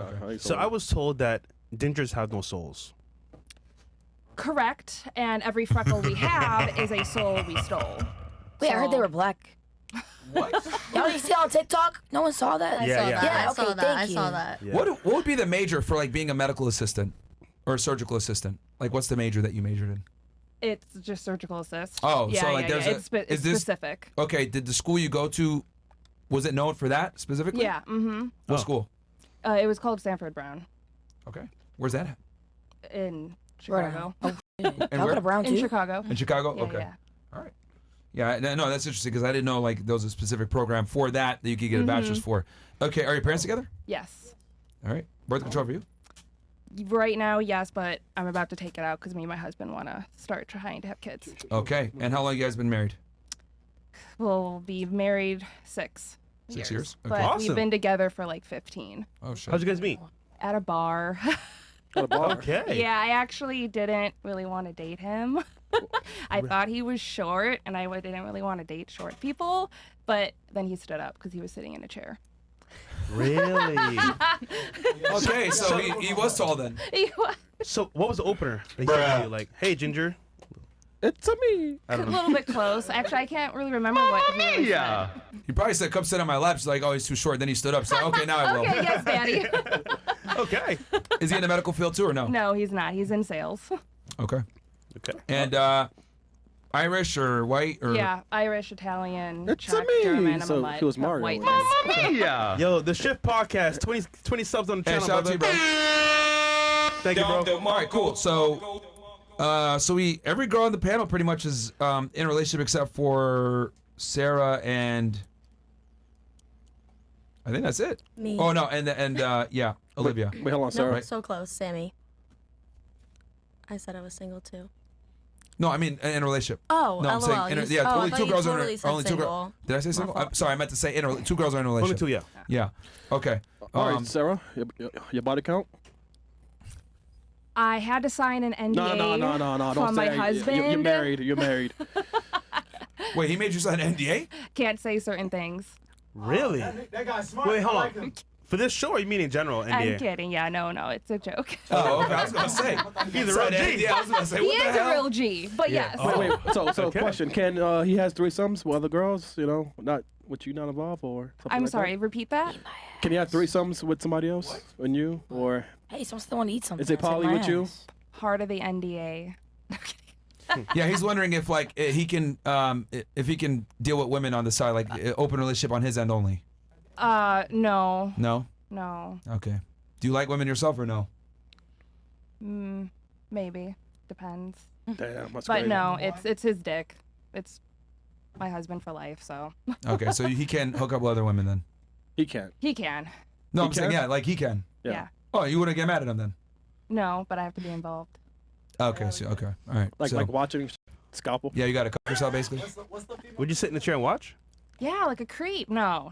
Okay. So I was told that gingers have no souls. Correct. And every freckle we have is a soul we stole. Wait, I heard they were black. What? Y'all didn't see on TikTok? No one saw that? I Yeah, saw yeah. that. Yeah, I saw okay, that. thank I you. saw that. Yeah. What would be the major for like being a medical assistant or a surgical assistant? Like, what's the major that you majored in? It's just surgical assist. Oh, yeah, so like yeah, there's yeah. a- It's is this- specific. Okay, did the school you go to, was it known for that specifically? Yeah. Mm-hmm. What Oh. school? It was called Sanford Brown Okay. Where's that at? in Rhode Chicago. Island. Oh, y'all where? got a brown In too? Chicago. In Chicago? Yeah, Okay. yeah. All right. Yeah, no, that's interesting because I didn't know like there was a specific program for that you could get a bachelor's for. Okay, are your parents together? Yes. All right. Birth control for you? Right now, yes, but I'm about to take it out because me and my husband want to start trying to have kids. Okay. And how long you guys been married? We'll be married 6 6 years? But Okay. Awesome. we've been together for like 15 Oh, shit. How'd you guys meet? at a bar. Oh, At a bar. Okay. Yeah, I actually didn't really want to date him. I thought he was short, and I didn't really want to date short people. But then he stood up because he was sitting in a chair. Really? Okay, so he was tall then. He was So what was the opener? They said to you, like, hey, Ginger. It's a me. I a don't know. little bit close. Actually, I can't really remember what he really said. He probably said, come sit on my lap. She's like, oh, he's too short. Then he stood up. Said, okay, now I will. Okay, yes, Daddy. Okay. Is he in the medical field too or no? No, he's not. He's in sales. Okay. Okay. And Irish or white or? Yeah, Irish, Italian, It's a Czech, me. German. So I'm he was Mario. whiteness. Yo, the Shift Podcast, 20 subs on the Hey, channel, shout out to brother. you, bro. Thank you, bro. All right, cool. So, every girl on the panel pretty much is in a relationship except for Sarah and I think that's it. Me. Oh no, and yeah, Olivia. Wait, hold on, Sarah. No, so close, Sammy. I said I was single too. No, I mean in a relationship. Oh, No, I'm LOL. saying you- yeah, oh, I only thought two you girls totally are in said only two girls. single. Did I say single? I'm sorry, I meant to say two girls are in a Only relationship. two, yeah. Yeah. Okay. All right, Sarah, your body count? I had to sign an NDA No. Don't from my say husband. You're married. You're married. Wait, he made you sign an NDA? Can't say certain things. Really? That guy's smart. Wait, hold I on. like him. For this show, or you mean in general, I'm NDA? kidding. Yeah, no, it's a joke. Oh, okay. I was gonna say. He's a Sign real an G. NDA. I was gonna say. He What the is a hell? real G, but Yeah. yes. Oh. Wait. So Okay. question: Can he has threesomes with other girls? You know, not with you, not involved, or something I'm like sorry, repeat that? That? Can he have threesomes with somebody else and you, or Hey, someone still want to eat something. is it poly with you? Part of the NDA. Yeah, he's wondering if like he can if he can deal with women on the side, like open relationship on his end only. No, No. no, Okay. Do you like women yourself or no? maybe, depends. Damn, that's But crazy. no, it's his dick. It's my husband for life, so Okay, so he can hook up with other women then. He can't. he can. No, He I'm saying can? yeah, like he can. Yeah. Yeah. Oh, you wouldn't get mad at him then. No, but I have to be involved. Okay, so okay, all right. Like so, like watching Scalpel. yeah, you got to cut yourself basically. Would you sit in the chair and watch? Yeah, like a creep. No.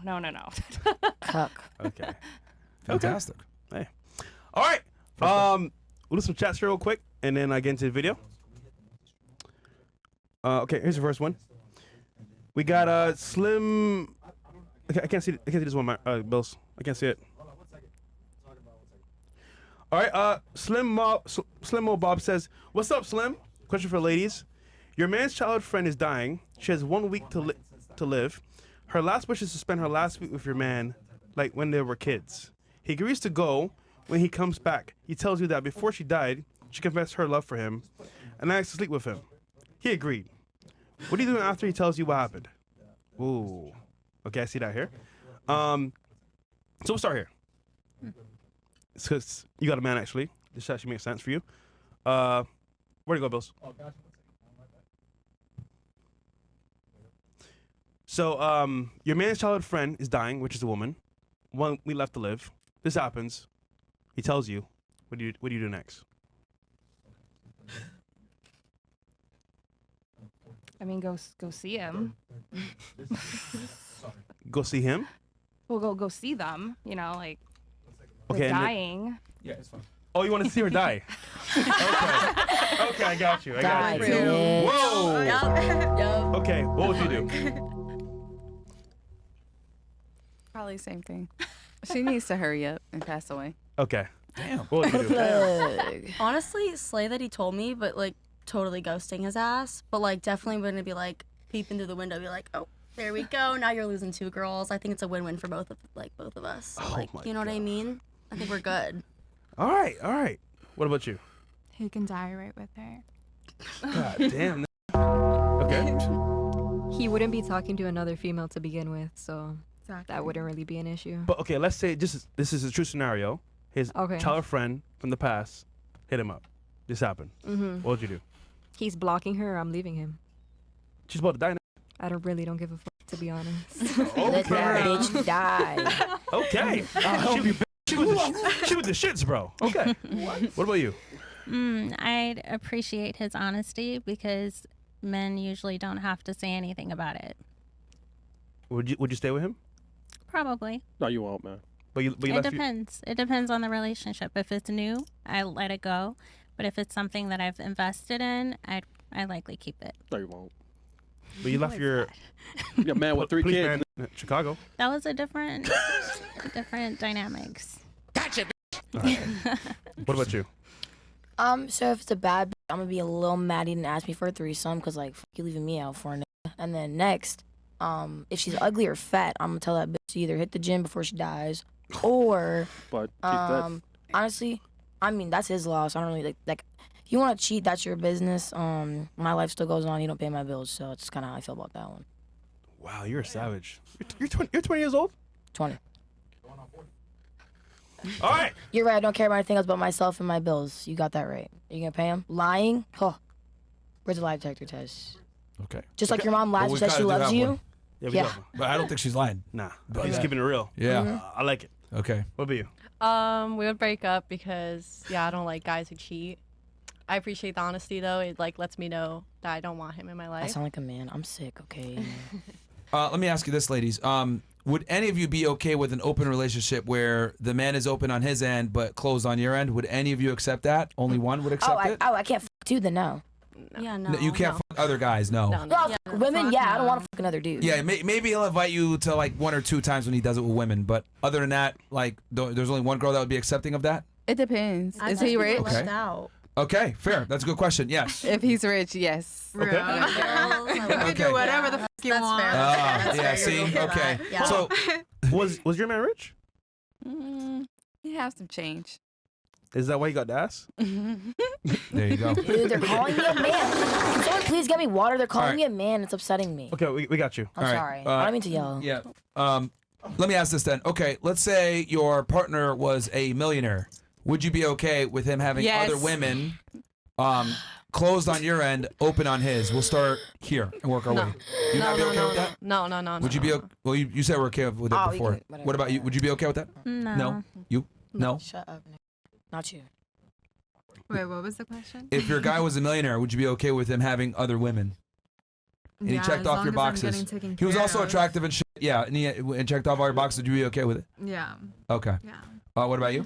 Cuck. Okay. Fantastic. Hey. All right. We'll do some chats here real quick, and then I get into the video. Okay, here's the first one. We got Slim. Okay, I can't see this one, Bills. I can't see it. All right. Slim Mo Bob says, "What's up, Slim? Question for ladies. Your man's childhood friend is dying. She has 1 week to live. Her last wish is to spend her last week with your man, like when they were kids. He agrees to go. When he comes back, he tells you that before she died, she confessed her love for him and asked to sleep with him. He agreed. What are you doing after he tells you what happened?" Ooh. Okay, I see that here. So we'll start here. Because you got a man, actually. This actually makes sense for you. Where'd you go, Bills? So, your man's childhood friend is dying, which is a woman. 1 week left to live. This happens. He tells you. What do you do next? I mean, go see him. Go see him? We'll go see them. You know, like Okay. they're and then- dying. Yeah, it's fine. oh, you want to see her die? Okay. Okay, I got you. I got Die, you. bitch. Whoa. Yup. Okay, what would you do? Probably same thing. She needs to hurry up and pass away. Okay. Damn. What would you do? Honestly, slay that he told me, but like totally ghosting his ass. But like definitely wouldn't be like peeping through the window, be like, oh, there we go. Now you're losing 2 girls. I think it's a win-win for both of us. So, Oh like, my you know what I mean? I think we're good. All right. What about you? He can die right with her. God damn. Okay. He wouldn't be talking to another female to begin with, so Exactly. that wouldn't really be an issue. But okay, let's say this is a true scenario. His Okay. childhood friend from the past hit him up. This happened. Mm-hmm. What would you do? He's blocking her. I'm leaving him. She's about to die now. I don't give a fuck, to be honest. Let that bitch die. Okay. She was the shits, bro. Okay. What about you? I'd appreciate his honesty because men usually don't have to say anything about it. Would you stay with him? Probably. No, you won't, man. But you It left. depends. It depends on the relationship. If it's new, I let it go. But if it's something that I've invested in, I likely keep it. No, you won't. But you left your You got a man with 3 police kids. man in Chicago. That was a different dynamics. What about you? So if it's a bad, I'm gonna be a little mad he didn't ask me for a threesome, cause like, you leaving me out for a nigga. And then next, if she's ugly or fat, I'm gonna tell that bitch to either hit the gym before she dies, or But that's honestly, I mean that's his loss. I don't really like. If you want to cheat, that's your business. My life still goes on. You don't pay my bills, so it's kind of how I feel about that one. Wow, you're a savage. You're 20 years old. 20. All right. You're right. I don't care about anything else but myself and my bills. You got that right. Are you gonna pay him? Lying? Huh. Where's the lie detector test? Okay. Just like your mom lies we and says she kinda do loves have you. one. Yeah, we Yeah. got one. But I don't think she's lying. Nah, But he's yeah. keeping it real. Yeah. I like it. Okay. What about you? We would break up because I don't like guys who cheat. I appreciate the honesty though. It like lets me know that I don't want him in my I life. sound like a man. I'm sick. Okay. Let me ask you this, ladies. Would any of you be okay with an open relationship where the man is open on his end but closed on your end? Would any of you accept that? Only one would accept it? I can't fuck two then no. Yeah, no. No, you can't fuck other guys, no. No, no. Well, Yeah, fuck women, fuck yeah, I don't no. want to fuck another dude. Yeah, maybe he'll invite you to like 1 or 2 times when he does it with women, but other than that, like, there's only one girl that would be accepting of that? It depends. I Is think he people rich? Okay. left out. Okay, fair. That's a good question. Yes. If he's rich, yes. Okay. Girls, I like Okay. it. Whatever the fuck you That's want. fair. Ah, That's yeah, fair. see? You're okay with Okay. that. Yeah. So, Was your man rich? You have some change. Is that why you got the ass? there you go. Dude, they're calling me a man. Can someone please get me water? They're calling All me a man. It's upsetting me. Okay, we got you. I'm All right, sorry. I don't mean to yell. Yeah. Let me ask this then. Okay, let's say your partner was a millionaire. Would you be okay with him having Yes. other women closed on your end, open on his? We'll start here and work our way. You not be okay with that? No. Would you be okay? Well, you said we're okay with it Oh, we before. can- whatever. What about you? Would you be okay with that? No. You? No? Shut up. Nick. Not you. Wait, what was the question? If your guy was a millionaire, would you be okay with him having other women? And he checked off your boxes. He was also attractive and shit. Yeah, and checked off all your boxes. Would you be okay with it? Yeah. Okay. Yeah. What about you?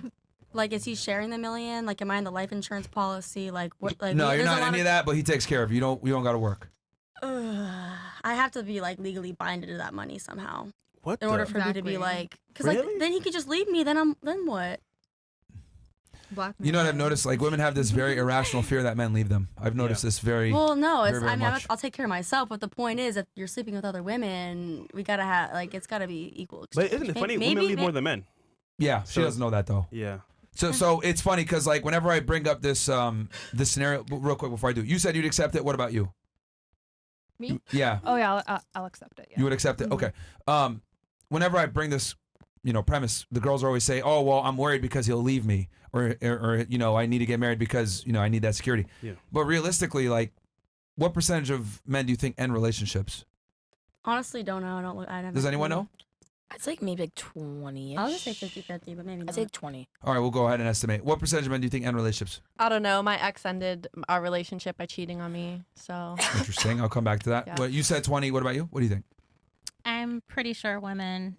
Like, is he sharing the million? Like, am I in the life insurance policy? Like, what? Like, No, you're there's not a lot any of that, but he takes care of you. You don't got to work. I have to be like legally binded to that money somehow What? in order for me to Exactly. be like, because Really? like then he could just leave me. Then what? Blackmail. You know what I've noticed? Like women have this very irrational fear that men leave them. I've noticed this very. Well, no, it's very I mean much. I'll take care of myself, but the point is, if you're sleeping with other women, we gotta have like it's gotta be equal. But exchange. isn't it funny? Maybe, Women leave more than men. Yeah, she So- doesn't know that though. Yeah. So it's funny because like whenever I bring up this this scenario, real quick before I do, you said you'd accept it. What about you? Me? Yeah, Oh yeah, I'll accept it. Yeah. you would accept it. Okay. Whenever I bring this, premise, the girls always say, "Oh well, I'm worried because he'll leave me," or I need to get married because I need that security. Yeah. But realistically, like, what percentage of men do you think end relationships? Honestly, don't know. I don't. I never. Does anyone know? I'd say maybe like 20-ish. I'll just say 50-50, but maybe I'd not. say like 20. All right, we'll go ahead and estimate. What percentage of men do you think end relationships? I don't know. My ex ended our relationship by cheating on me. So Interesting. I'll come back to that. Yeah. Well, you said 20. What about you? What do you think? I'm pretty sure women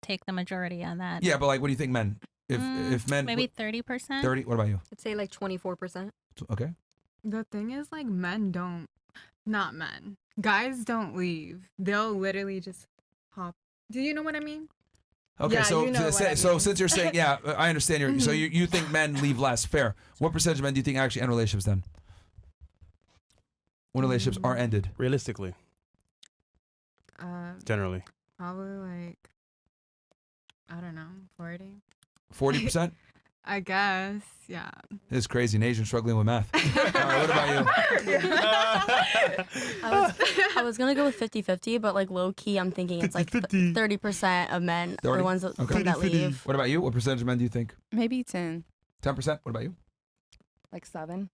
take the majority on that. Yeah, but like, what do you think, men? If men Maybe 30%. 30. What about you? I'd say like 24%. Okay. The thing is, like, not men. Guys don't leave. They'll literally just hop. Do you know what I mean? Okay, Yeah, so you know what I so mean. since you're saying, yeah, I understand. So you think men leave less? Fair. What percentage of men do you think actually end relationships then? When relationships are ended? Realistically, generally. Probably like, I don't know, 40. 40%? I guess, yeah. This is crazy. Nation struggling with math. All right, what about you? I was gonna go with 50-50, but like low key, I'm thinking it's like 30% of men are 30? the ones that, Okay. that leave. What about you? What percentage of men do you think? Maybe 10. 10%? What about you? Like 7%.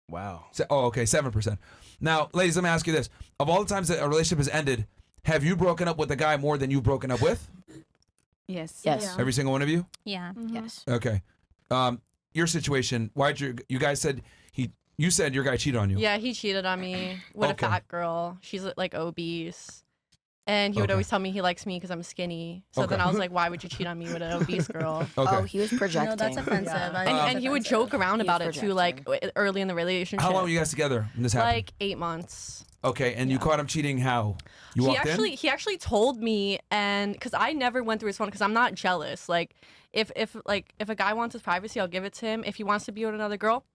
Wow. Oh, okay, 7%. Now, ladies, let me ask you this. Of all the times that a relationship has ended, have you broken up with a guy more than you've broken up with? Yes. Yes. Yeah. Every single one of you? Yeah. Yes. Okay. Your situation, why'd you guys said you said your guy cheated on you. Yeah, he cheated on me with Okay. a fat girl. She's like obese. And he would Okay. always tell me he likes me because I'm skinny. So then Okay. I was like, why would you cheat on me with an obese girl? Okay. Oh, he was projecting. No, that's offensive. Yeah. I think that's And he would offensive. joke around He about was it too, like projecting. early in the relationship. How long were you guys together when this happened? Like 8 months. Okay, and you caught him cheating how? You walked in? He actually told me, and because I never went through his phone because I'm not jealous. Like if a guy wants his privacy, I'll give it to him. If he wants to be with another girl,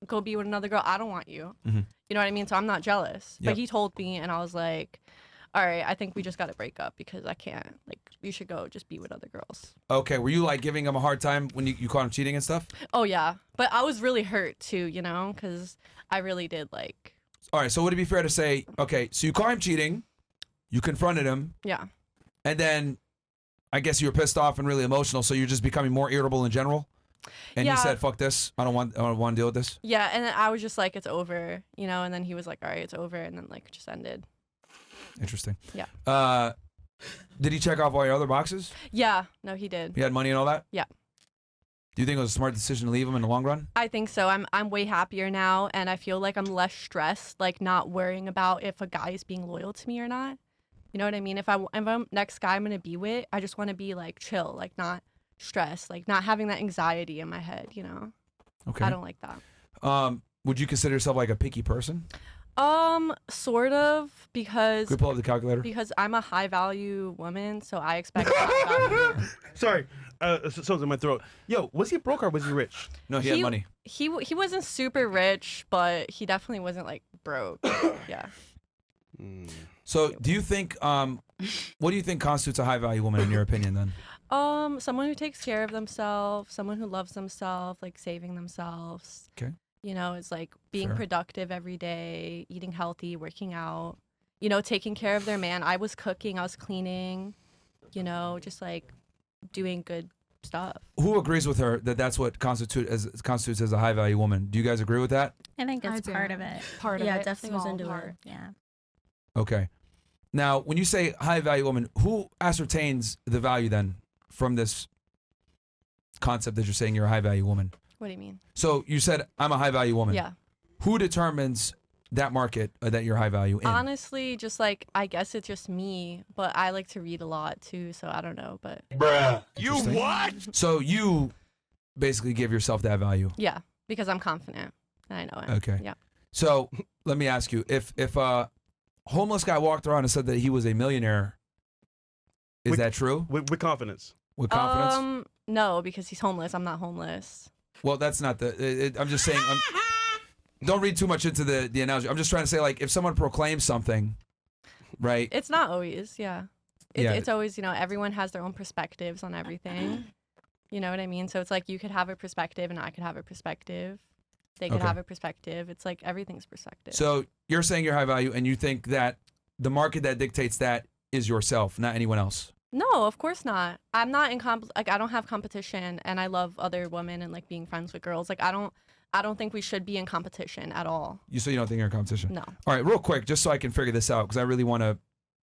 go be with another girl. I don't want you. Mhm. You know what I mean? So I'm not jealous. Yep. But he told me, and I was like, all right, I think we just got to break up because I can't. Like, you should go just be with other girls. Okay, were you like giving him a hard time when you caught him cheating and stuff? Oh yeah, but I was really hurt too, you know, because I really did like. All right, so would it be fair to say, okay, so you caught him cheating, you confronted him, Yeah. and then I guess you were pissed off and really emotional, so you're just becoming more irritable in general? And you Yeah. said, fuck this, I don't want to deal with this? Yeah, and then I was just like, it's over, you know, and then he was like, all right, it's over, and then like it just ended. Interesting. Yeah. Did he check off all your other boxes? Yeah, no, he did. He had money and all that? Yeah. Do you think it was a smart decision to leave him in the long run? I think so. I'm way happier now, and I feel like I'm less stressed, like not worrying about if a guy is being loyal to me or not. You know what I mean? If I'm next guy I'm gonna be with, I just want to be like chill, like not stressed, like not having that anxiety in my head. You know? Okay. I don't like that. Would you consider yourself like a picky person? Sort of, because Could we pull up the calculator? because I'm a high value woman, so I expect. high value men. Sorry, something's in my throat. Yo, was he broke or was he rich? No, he had money. He wasn't super rich, but he definitely wasn't like broke. Yeah. So do you think, what do you think constitutes a high value woman in your opinion then? Someone who takes care of themselves, someone who loves themselves, like saving themselves. Okay. You know, it's like being Fair. productive every day, eating healthy, working out, you know, taking care of their man. I was cooking, I was cleaning, you know, just like doing good stuff. Who agrees with her that that's what constitutes as a high value woman? Do you guys agree with that? I think I it's do. part of it. Part of Yeah, it. definitely was small into it. part. Yeah. Okay. Now, when you say high value woman, who ascertains the value then from this concept that you're saying you're a high value woman? What do you mean? So you said I'm a high value woman. Yeah. Who determines that market that you're high value in? Honestly, just like, I guess it's just me, but I like to read a lot too, so I don't know, but Interesting. So you basically give yourself that value. yeah, because I'm confident and I know it. Okay. Yeah. So let me ask you, if a homeless guy walked around and said that he was a millionaire, is With- that true? With confidence. With confidence? No, because he's homeless. I'm not homeless. Well, that's not I'm just saying. Don't read too much into the analogy. I'm just trying to say, like, if someone proclaims something, right? It's not always, yeah. Yeah. It's always, you know, everyone has their own perspectives on everything. You know what I mean? So it's like you could have a perspective and I could have a perspective. They could Okay. have a perspective. It's like everything's perspective. So you're saying you're high value, and you think that the market that dictates that is yourself, not anyone else. No, of course not. I'm not in like I don't have competition, and I love other women and like being friends with girls. Like I don't think we should be in competition at all. So you don't think you're in competition? No. All right, real quick, just so I can figure this out, because I really want to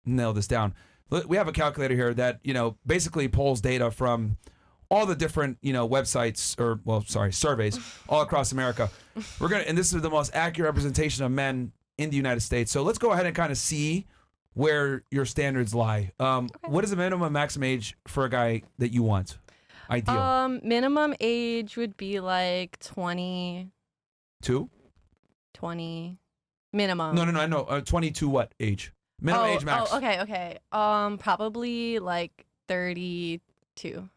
nail this down. We have a calculator here that, you know, basically pulls data from all the different, you know, websites surveys all across America. And this is the most accurate representation of men in the United States. So let's go ahead and kind of see where your standards lie. What is the minimum and maximum age for a guy that you want? Ideal. Minimum age would be like 20 minimum. No, I know. 22 what age? Minimum age, max. Oh, okay. Probably like 32.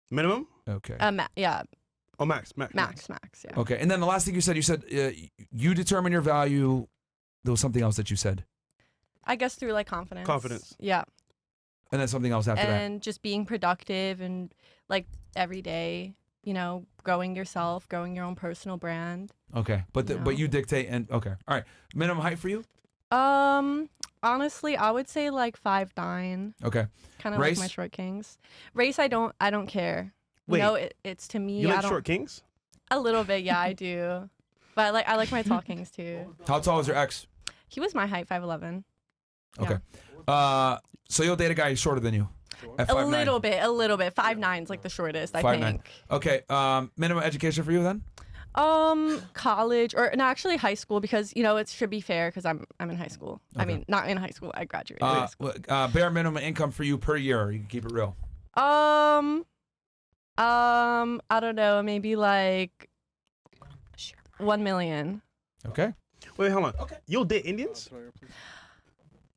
Minimum? Okay. Yeah, Oh, max. max, yeah. Okay. And then the last thing you said you determine your value. There was something else that you said. I guess through like confidence. Confidence. Yeah. And then something else after that. And just being productive and like every day, you know, growing yourself, growing your own personal brand. Okay. But No. but you dictate and okay. All right. Minimum height for you? Honestly, I would say like 5'9". Okay. Kind of like my Race? short kings. Race, I don't care. Wait. You know, it's to me. You I like don't, short kings? A little bit, yeah, I do. But I like my tall kings too. How tall is your ex? He was my height, 5'11". Okay. So you'll date a guy who's shorter than you? At A 5'9"? little bit. 5'9" is like the shortest, I 5'9". think. Okay. Minimum education for you then? College or no, actually high school because you know it should be fair because I'm in high school. I Okay. mean, not in high school. I graduated. high school. Bare minimum income for you per year. You can keep it real. I don't know, maybe like 1 million. Okay. Wait, hold on. Okay. You'll date Indians?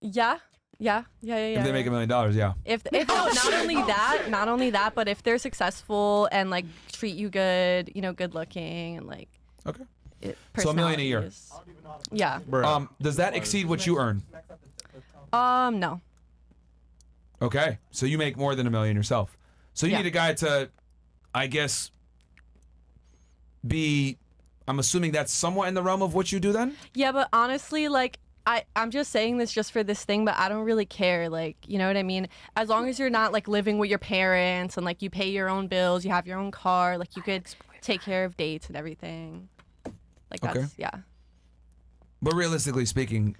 Yeah. If they make $1 million, yeah. If no, not only that, but if they're successful and like treat you good, you know, good looking and like. Okay. So $1 million a year. Yeah. Does that exceed what you earn? No. Okay. So you make more than $1 million yourself. So you Yeah. need a guy to, I guess, be. I'm assuming that's somewhat in the realm of what you do then. Yeah, but honestly, like I'm just saying this just for this thing, but I don't really care. Like, you know what I mean? As long as you're not like living with your parents and like you pay your own bills, you have your own car, like you could take care of dates and everything. Like that's Okay. yeah. But realistically speaking,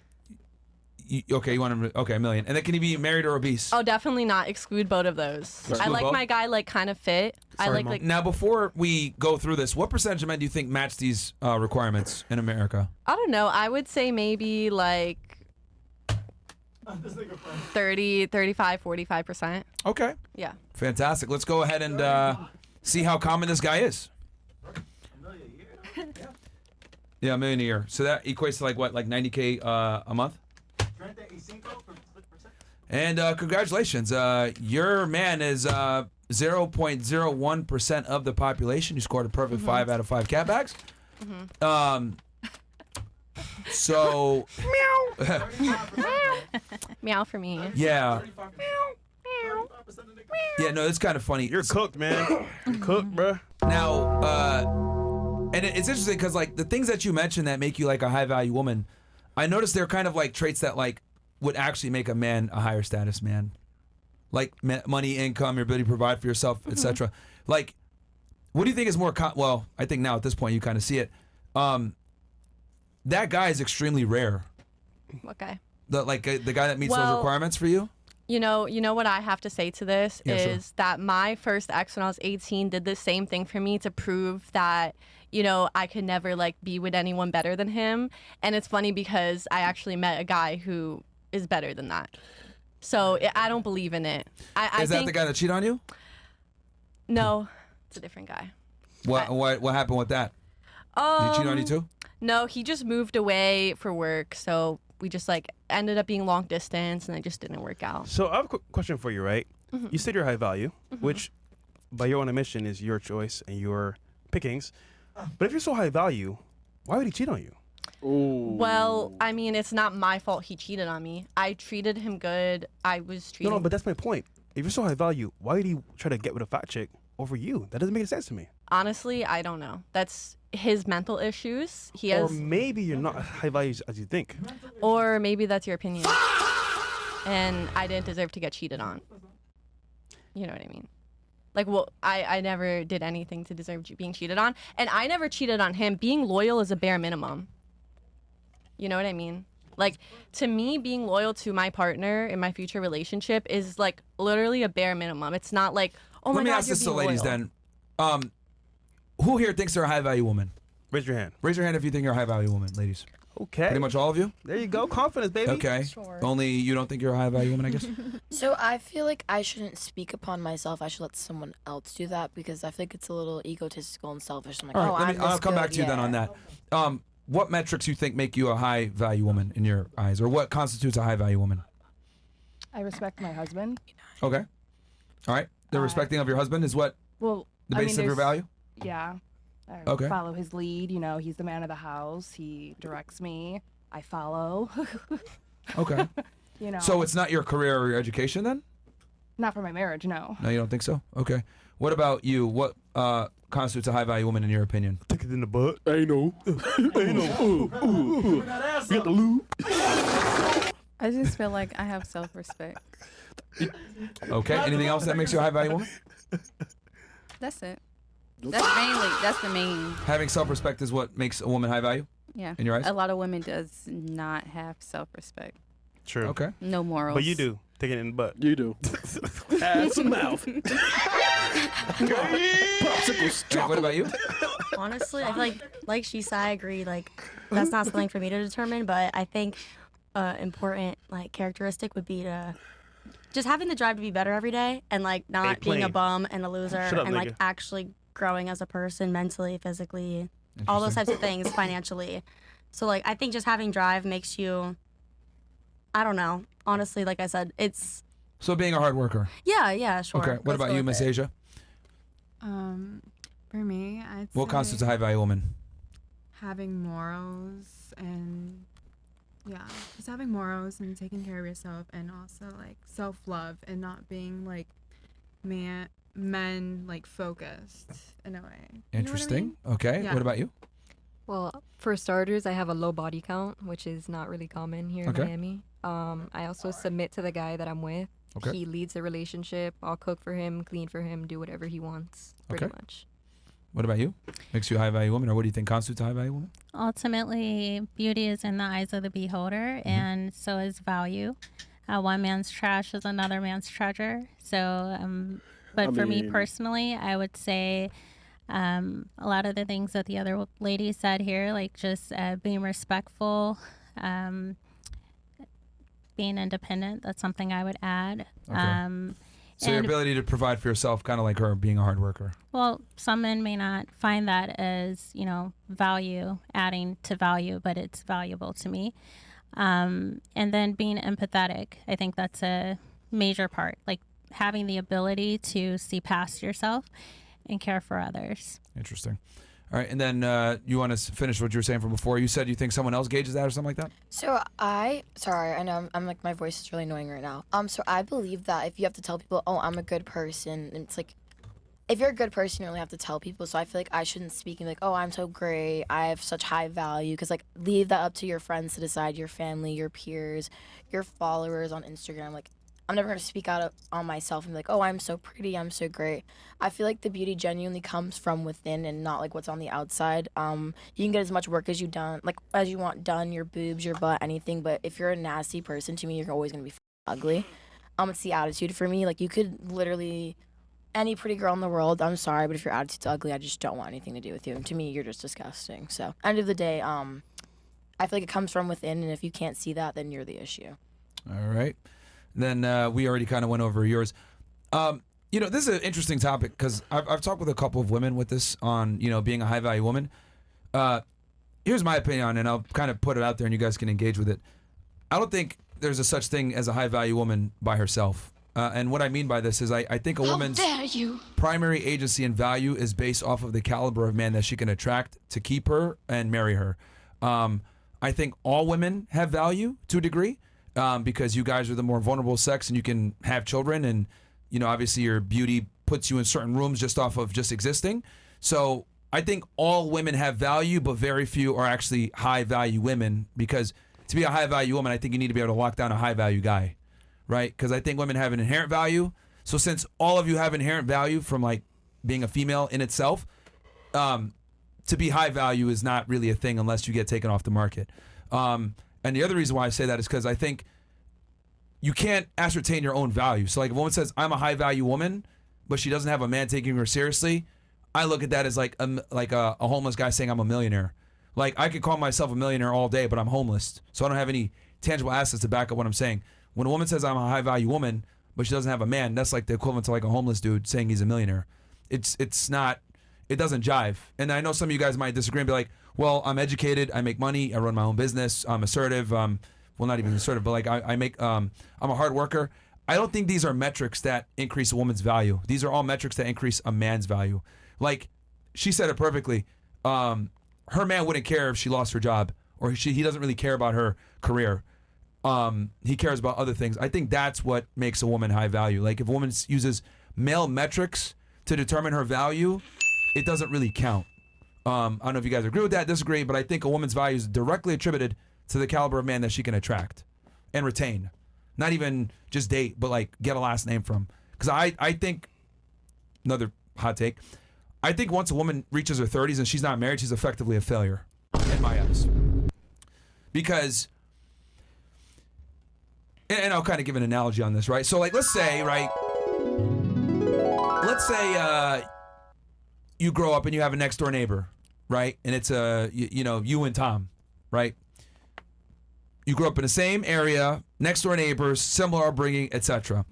you want him? Okay, $1 million. And then can he be married or obese? Oh, definitely not. Exclude both of those. I Exclude like both? my guy like kind of fit. I Sorry, like Mom. like Now, before we go through this, what percentage of men do you think match these requirements in America? I don't know. I would say maybe like 30, 35, 45%. Okay. Yeah. Fantastic. Let's go ahead and see how common this guy is. Yeah, $1 million a year. So that equates to like what, like $90K a month? And congratulations. Your man is 0.01% of the population. You scored a perfect 5 out of 5 catbacks. So Meow for me. yeah. Yeah, no, it's kind of funny. You're cooked, man. You're cooked, bruh. Now, and it's interesting because like the things that you mentioned that make you like a high value woman, I noticed they're kind of like traits that like would actually make a man a higher status man, like money, income, your ability to provide for yourself, etc. Like, what do you think is more? Well, I think now at this point you kind of see it. That guy is extremely rare. What guy? The guy that meets those Well, requirements for you. You know what I have to say to this Yeah, sure. is that my first ex when I was 18 did the same thing for me to prove that, you know, I could never like be with anyone better than him. And it's funny because I actually met a guy who is better than that. So I don't believe in it. I Is that think, the guy that cheated on you? No, it's a different guy. What happened with that? Did he cheat on you too? No, he just moved away for work. So we just like ended up being long distance and it just didn't work out. So I have a quick question for you, right? You said you're high value, which by your own admission is your choice and your pickings. But if you're so high value, why would he cheat on you? Well, I mean, it's not my fault he cheated on me. I treated him good. I was treating. No, but that's my point. If you're so high value, why would he try to get with a fat chick over you? That doesn't make any sense to me. Honestly, I don't know. That's his mental issues. He Or has, maybe you're not as high value as you think. or maybe that's your opinion. And I didn't deserve to get cheated on. You know what I mean? Like, well, I never did anything to deserve being cheated on, and I never cheated on him. Being loyal is a bare minimum. You know what I mean? Like, to me, being loyal to my partner in my future relationship is like literally a bare minimum. It's not like, oh my Let me God, ask you're this to being ladies loyal. then. Who here thinks they're a high value woman? Raise your hand. Raise your hand if you think you're a high value woman, ladies. Okay. Pretty much all of you? There you go. Confidence, baby. Okay. Sure. Only you don't think you're a high value woman, I guess? So I feel like I shouldn't speak upon myself. I should let someone else do that because I think it's a little egotistical and selfish. I'm like, All right, I'm I'll this come back good, to you then on yeah. that. What metrics you think make you a high value woman in your eyes, or what constitutes a high value woman? I respect my husband. Okay. All right. The respecting of your husband is what Well, the I mean, basis of your there's- value. Yeah. I Okay. follow his lead. You know, he's the man of the house. He directs me. I follow. Okay. You know. So it's not your career or your education then? not for my marriage. No. No, you don't think so? Okay. What about you? What constitutes a high value woman in your opinion? Take it in the butt. Ain't no. Ain't no. You got the lube. I just feel like I have self-respect. Okay. Anything else that makes you a high value woman? That's it. That's the main. Having self respect is what makes a woman high value Yeah. in your eyes? A lot of women does not have self-respect. True. Okay. No morals. But you do. Take it in the butt. You do. Ass and mouth. And what about you? Honestly, I feel like she said, I agree. Like, that's not something for me to determine, but I think important like characteristic would be to just having the drive to be better every day and like not being a plain. bum and a loser Shut up, and like nigga. actually growing as a person mentally, physically, all those types of things, financially. So like I think just having drive makes you, I don't know. Honestly, like I said, it's So being a hard worker. yeah, sure. Okay. What Let's about go you, with Miss it. Asia? For me, I'd What say constitutes a high value woman? having morals and just having morals and taking care of yourself, and also like self-love and not being like men like focused in a way. You know what I Interesting. mean? Okay. Yeah. What about you? Well, for starters, I have a low body count, which is not really common here Okay. in Miami. I also submit to the guy that I'm with. Okay. He leads the relationship. I'll cook for him, clean for him, do whatever he wants, pretty Okay. much. What about you? Makes you a high value woman, or what do you think constitutes a high value woman? Ultimately, beauty is in the eyes of the beholder, and so is value. One man's trash is another man's treasure. So, but for me mean- personally, I would say a lot of the things that the other lady said here, like just being respectful, being independent, that's something I would add. Okay. So your and- ability to provide for yourself, kind of like her, being a hard worker. Well, some men may not find that as, value, adding to value, but it's valuable to me. And then being empathetic, I think that's a major part, like having the ability to see past yourself and care for others. Interesting. All right, and then you want to finish what you were saying from before. You said you think someone else gauges that or something like that? So sorry, I know I'm like, my voice is really annoying right now. So I believe that if you have to tell people, oh, I'm a good person, and it's like, if you're a good person, you only have to tell people. So I feel like I shouldn't speak and be like, oh, I'm so great, I have such high value, because like leave that up to your friends to decide, your family, your peers, your followers on Instagram. Like, I'm never gonna speak out on myself and be like, oh, I'm so pretty, I'm so great. I feel like the beauty genuinely comes from within and not like what's on the outside. You can get as much work as you want done, your boobs, your butt, anything. But if you're a nasty person, to me, you're always gonna be ugly. It's the attitude for me. Like, you could literally, any pretty girl in the world, I'm sorry, but if your attitude's ugly, I just don't want anything to do with you. And to me, you're just disgusting. So, end of the day, I feel like it comes from within, and if you can't see that, then you're the issue. All right. Then we already kind of went over yours. This is an interesting topic because I've talked with a couple of women with this on, being a high value woman. Here's my opinion on it, and I'll kind of put it out there and you guys can engage with it. I don't think there's a such thing as a high value woman by herself. And what I mean by this is I think a woman's primary agency and value is based off of the caliber of man that she can attract to keep her and marry her. I think all women have value to a degree. Because you guys are the more vulnerable sex and you can have children, and obviously your beauty puts you in certain rooms just off of just existing. So I think all women have value, but very few are actually high value women, because to be a high value woman, I think you need to be able to lock down a high value guy, right? Because I think women have an inherent value. So since all of you have inherent value from like being a female in itself, to be high value is not really a thing unless you get taken off the market. And the other reason why I say that is because I think you can't ascertain your own value. So like if a woman says, I'm a high value woman, but she doesn't have a man taking her seriously, I look at that as like a homeless guy saying I'm a millionaire. Like I could call myself a millionaire all day, but I'm homeless. So I don't have any tangible assets to back up what I'm saying. When a woman says I'm a high value woman, but she doesn't have a man, that's like the equivalent to like a homeless dude saying he's a millionaire. It's not, it doesn't jive. And I know some of you guys might disagree and be like, well, I'm educated, I make money, I run my own business, I'm assertive, well, not even assertive, but like I make, I'm a hard worker. I don't think these are metrics that increase a woman's value. These are all metrics that increase a man's value. Like she said it perfectly. Her man wouldn't care if she lost her job, or he doesn't really care about her career. He cares about other things. I think that's what makes a woman high value. Like if a woman uses male metrics to determine her value, it doesn't really count. I don't know if you guys agree with that, disagree, but I think a woman's value is directly attributed to the caliber of man that she can attract and retain. Not even just date, but like get a last name from. Because I think, another hot take, I think once a woman reaches her 30s and she's not married, she's effectively a failure in my eyes. Because, and I'll kind of give an analogy on this, right? So like, let's say you grow up and you have a next door neighbor, right? And it's you and Tom, right? You grew up in the same area, next door neighbors, similar upbringing, etc.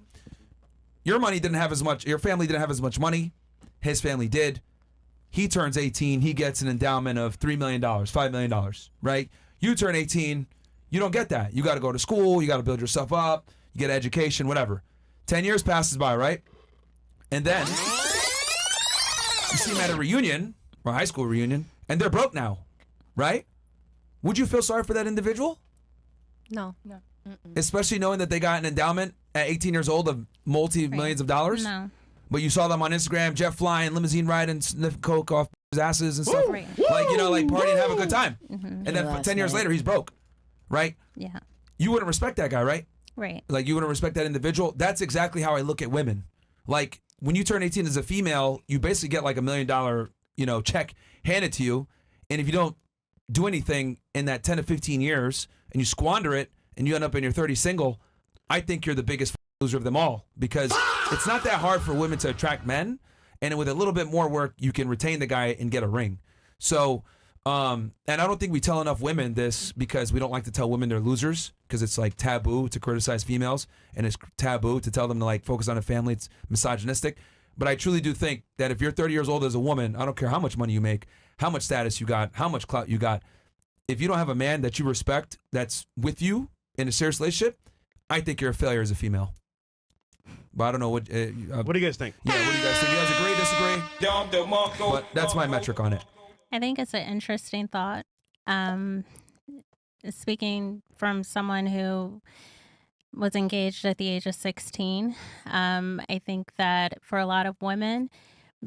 Your family didn't have as much money. His family did. He turns 18, he gets an endowment of $3 million, $5 million, right? You turn 18, you don't get that. You got to go to school, you got to build yourself up, you get education, whatever. 10 years passes by, right? And then you see them at a reunion, or a high school reunion, and they're broke now, right? Would you feel sorry for that individual? No. Especially knowing that they got an endowment at 18 years old of multi-millions of dollars? No. But you saw them on Instagram, jet flying, limousine riding, sniffing coke off asses and stuff. Right. Like, like partying, have a good time. Mm-hmm. And then 10 years later, he's broke, right? Yeah. You wouldn't respect that guy, right? Right. Like, you wouldn't respect that individual. That's exactly how I look at women. Like, when you turn 18 as a female, you basically get like $1 million, check handed to you. And if you don't do anything in that 10 to 15 years and you squander it and you end up in your 30s single, I think you're the biggest loser of them all, because it's not that hard for women to attract men. And with a little bit more work, you can retain the guy and get a ring. So, and I don't think we tell enough women this, because we don't like to tell women they're losers, because it's like taboo to criticize females, and it's taboo to tell them to like focus on a family. It's misogynistic. But I truly do think that if you're 30 years old as a woman, I don't care how much money you make, how much status you got, how much clout you got, if you don't have a man that you respect that's with you in a serious relationship, I think you're a failure as a female. But I don't know what. What do you guys think? Yeah, what do you guys think? You guys agree, disagree? But that's my metric on it. I think it's an interesting thought. Speaking from someone who was engaged at the age of 16, I think that for a lot of women,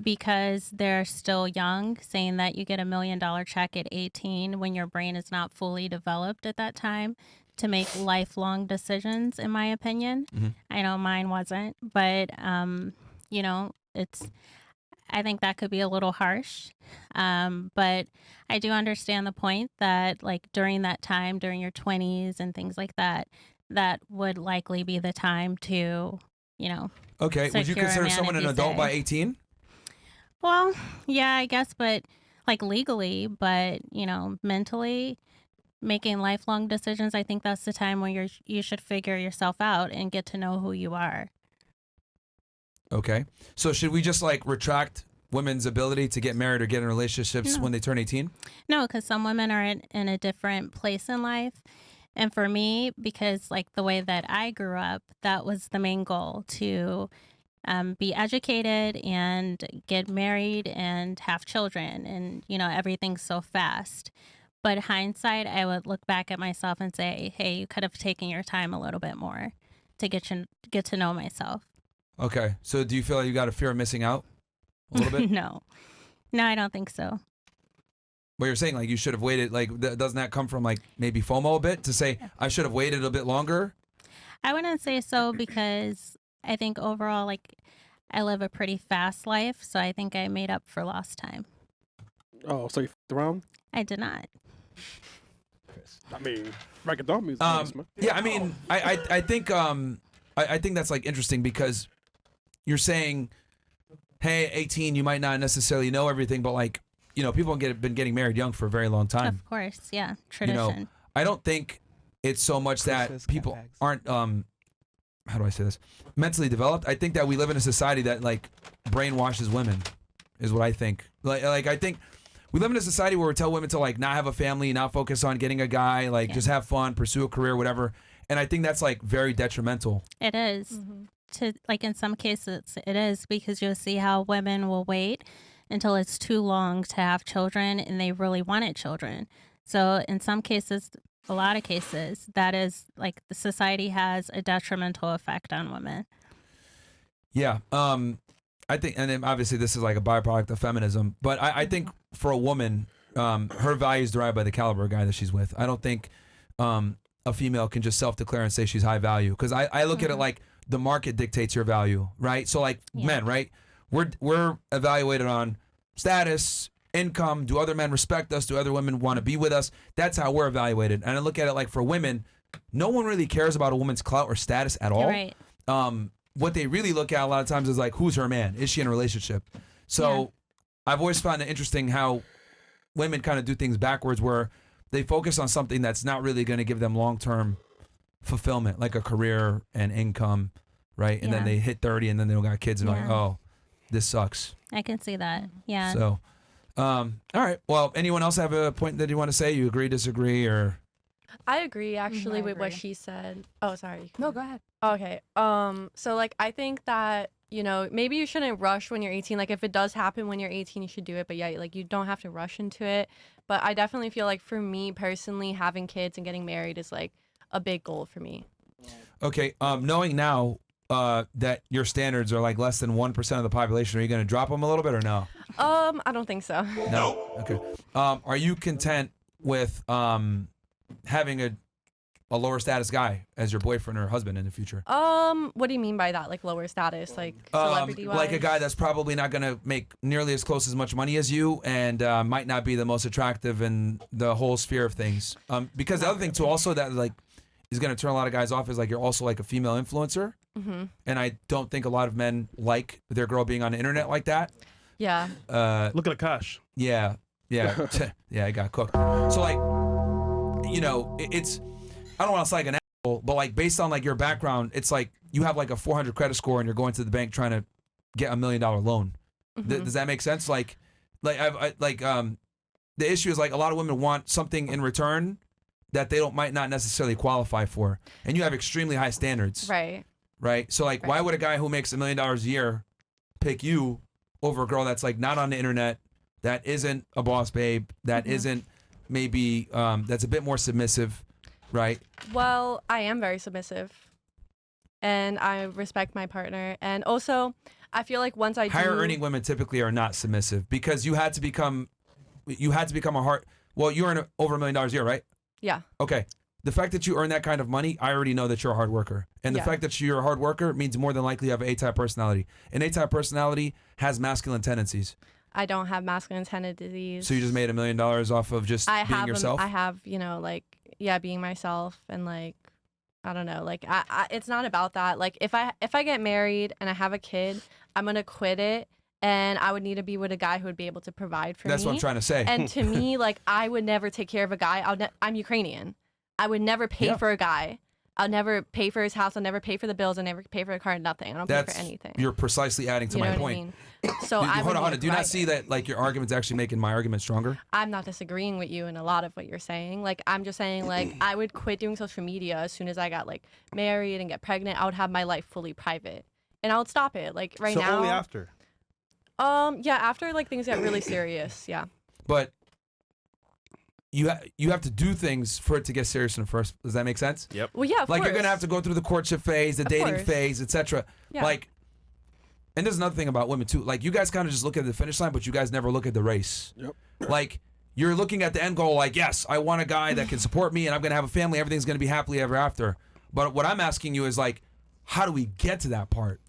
because they're still young, saying that you get $1 million check at 18 when your brain is not fully developed at that time to make lifelong decisions, in my opinion. Mm-hmm. I know mine wasn't, but I think that could be a little harsh. But I do understand the point that like during that time, during your 20s and things like that, that would likely be the time to, Okay, would you secure a consider man, someone if an you adult say. by 18? Well, yeah, I guess, but like legally, but mentally, making lifelong decisions, I think that's the time when you should figure yourself out and get to know who you are. Okay, so should we just like retract women's ability to get married or get in relationships No. when they turn 18? No, because some women are in a different place in life. And for me, because like the way that I grew up, that was the main goal, to be educated and get married and have children, and everything's so fast. But hindsight, I would look back at myself and say, hey, you could have taken your time a little bit more to get to know myself. Okay, so do you feel like you got a fear of missing out a little bit? No, I don't think so. But you're saying like you should have waited, like doesn't that come from like maybe FOMO a bit, to say I should have waited a bit longer? I wouldn't say so, because I think overall, like, I live a pretty fast life, so I think I made up for lost time. Oh, so you f***ed around? I did not. I mean, reggaeton music. man. Yeah, I mean, I think I think that's like interesting, because you're saying, hey, 18, you might not necessarily know everything, but like, people been getting married young for a very long time. Of course, yeah, tradition. I don't think it's so much that Christmas people cat bags. aren't how do I say this, mentally developed. I think that we live in a society that like brainwashes women, is what I think. Like I think we live in a society where we tell women to like not have a family, not focus on getting a guy, like just have fun, pursue a career, whatever. And I think that's like very detrimental. It is. To like in some cases it is, because you'll see how women will wait until it's too long to have children and they really wanted children. So in some cases, a lot of cases, that is like the society has a detrimental effect on women. Yeah. I think, and then obviously this is like a byproduct of feminism, but I think for a woman, her value is derived by the caliber of guy that she's with. I don't think a female can just self-declare and say she's high value, because I look at it like the market dictates your value, right? So like men, right? We're evaluated on status, income. Do other men respect us? Do other women want to be with us? That's how we're evaluated. And I look at it like for women, no one really cares about a woman's clout or status at all. Right. What they really look at a lot of times is like, who's her man? Is she in a relationship? So I've always found it interesting how women kind of do things backwards, where they focus on something that's not really going to give them long-term fulfillment, like a career and income, right? And then they hit 30 and then they don't got kids and like, oh, this sucks. I can see that. Yeah. So, all right. Well, anyone else have a point that you want to say? You agree, disagree, or? I agree actually I with what agree. she said. Oh, sorry. No, go ahead. Okay. So like I think that, you know, maybe you shouldn't rush when you're 18. Like if it does happen when you're 18, you should do it. But yeah, like you don't have to rush into it. But I definitely feel like for me personally, having kids and getting married is like a big goal for me. Okay. Knowing now that your standards are like less than 1% of the population, are you going to drop them a little bit or no? I don't think so. No. Okay. Are you content with having a lower status guy as your boyfriend or husband in the future? What do you mean by that? Like lower status, like celebrity wise? Like a guy that's probably not going to make nearly as close as much money as you, and might not be the most attractive in the whole sphere of things. Because the other thing too, also that like is going to turn a lot of guys off is like you're also like a female influencer, and I don't think a lot of men like their girl being on the internet like that. Yeah. Look at Akash. Yeah, yeah, yeah. I got cooked. So like, you know, it's. I don't want to sound like an asshole, but like based on like your background, it's like you have like a 400 credit score and you're going to the bank trying to get $1 million loan. Does that make sense? The issue is like a lot of women want something in return that they might not necessarily qualify for, and you have extremely high standards. Right. Right. So like, why would a guy who makes $1 million a year pick you over a girl that's like not on the internet, that isn't a boss babe, that isn't maybe that's a bit more submissive? Right. Well, I am very submissive, and I respect my partner. And also, I feel like once I higher earning women typically are not submissive, because you had to become a hard. Well, you earn over $1 million a year, right? Yeah. Okay. The fact that you earn that kind of money, I already know that you're a hard worker, and the fact that you're a hard worker means more than likely you have an A-type personality. An A-type personality has masculine tendencies. I don't have masculine tendencies. So you just made $1 million off of just being yourself? I have, you know, like, yeah, being myself, and like, I don't know, like, I it's not about that. Like, if I get married and I have a kid, I'm gonna quit it, and I would need to be with a guy who would be able to provide for me. That's what I'm trying to say. And to me, like, I would never take care of a guy. I'm Ukrainian. I would never pay for a guy. I'll never pay for his house. I'll never pay for the bills. I'll never pay for a car. Nothing. I don't pay for anything. You're precisely adding to You know my what point. I mean? So Hold on. Do you not see that like your argument's actually making my argument stronger? I'm not disagreeing with you in a lot of what you're saying. Like, I'm just saying, like, I would quit doing social media as soon as I got like married and get pregnant. I would have my life fully private, and I would stop it. Like right now. So only after. Yeah, after like things get really serious. Yeah. But you have to do things for it to get serious in the first. Does that make sense? Yep. Well, yeah. Of Like course. you're gonna have to go through the courtship phase, the dating course. phase, etc. Yeah. Like, and there's another thing about women too. Like you guys kind of just look at the finish line, but you guys never look at the race. Yep. Like you're looking at the end goal. Like, yes, I want a guy that can support me, and I'm gonna have a family. Everything's gonna be happily ever after. But what I'm asking you is like, how do we get to that part?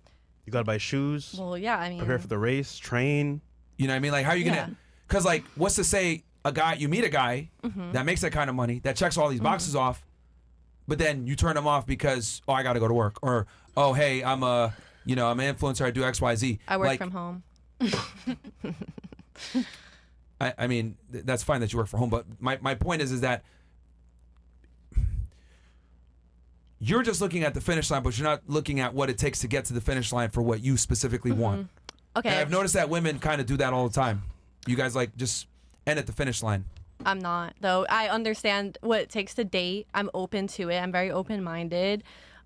You gotta buy shoes. Well, yeah. I mean. Prepare for the race. Train. You know what I mean? Like, how are you gonna? Because like, what's to say you meet a guy that makes that kind of money, that checks all these boxes off, but then you turn him off because I got to go to work, or hey, I'm an influencer, I do X, Y, Z. I work like, from home. I mean, that's fine that you work from home, but my point is that you're just looking at the finish line, but you're not looking at what it takes to get to the finish line for what you specifically want. Okay. And I've noticed that women kind of do that all the time. You guys like just end at the finish line. I'm not though. I understand what it takes to date. I'm open to it. I'm very open-minded.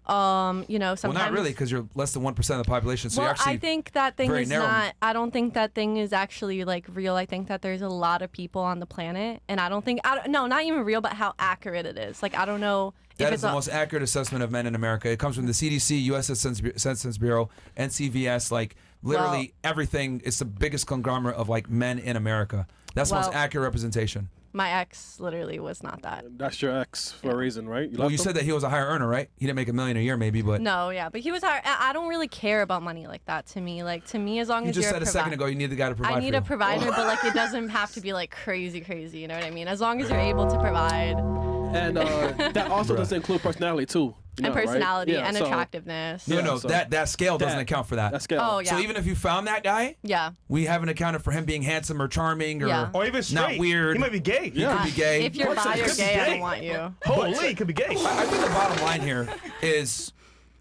You know, sometimes. Well, not really, because you're less than 1% of the population. So Well, you're actually I think that thing very is narrow. not. I don't think that thing is actually like real. I think that there's a lot of people on the planet, and I don't think. No, not even real, but how accurate it is. Like I don't know That if is it's the a, most accurate assessment of men in America. It comes from the CDC, U.S. Census Bureau, NCVS, like literally everything. It's the biggest conglomerate of like men in America. That's the most Well- accurate representation. my ex literally was not that. That's your ex for a reason, right? Well, you said that he was a higher earner, right? He didn't make $1 million a year, maybe, but No, yeah, but he was hard. I don't really care about money like that. To me, as long you as just you're said a second ago you need the guy to provide I need for a you. provider, but like it doesn't have to be like crazy. You know what I mean? As long as you're able to provide And that also doesn't include personality too. You and know, right? personality Yeah, and so attractiveness. No, so that scale doesn't that- account for that. That scale. Oh, yeah. So even if you found that guy, Yeah. we haven't accounted for him being handsome or charming or Yeah. Or even straight. not weird. He might be gay. He could be gay. If you're bi or Could be gay, I gay. don't want you. Holy, he could be gay. I think the bottom line here is,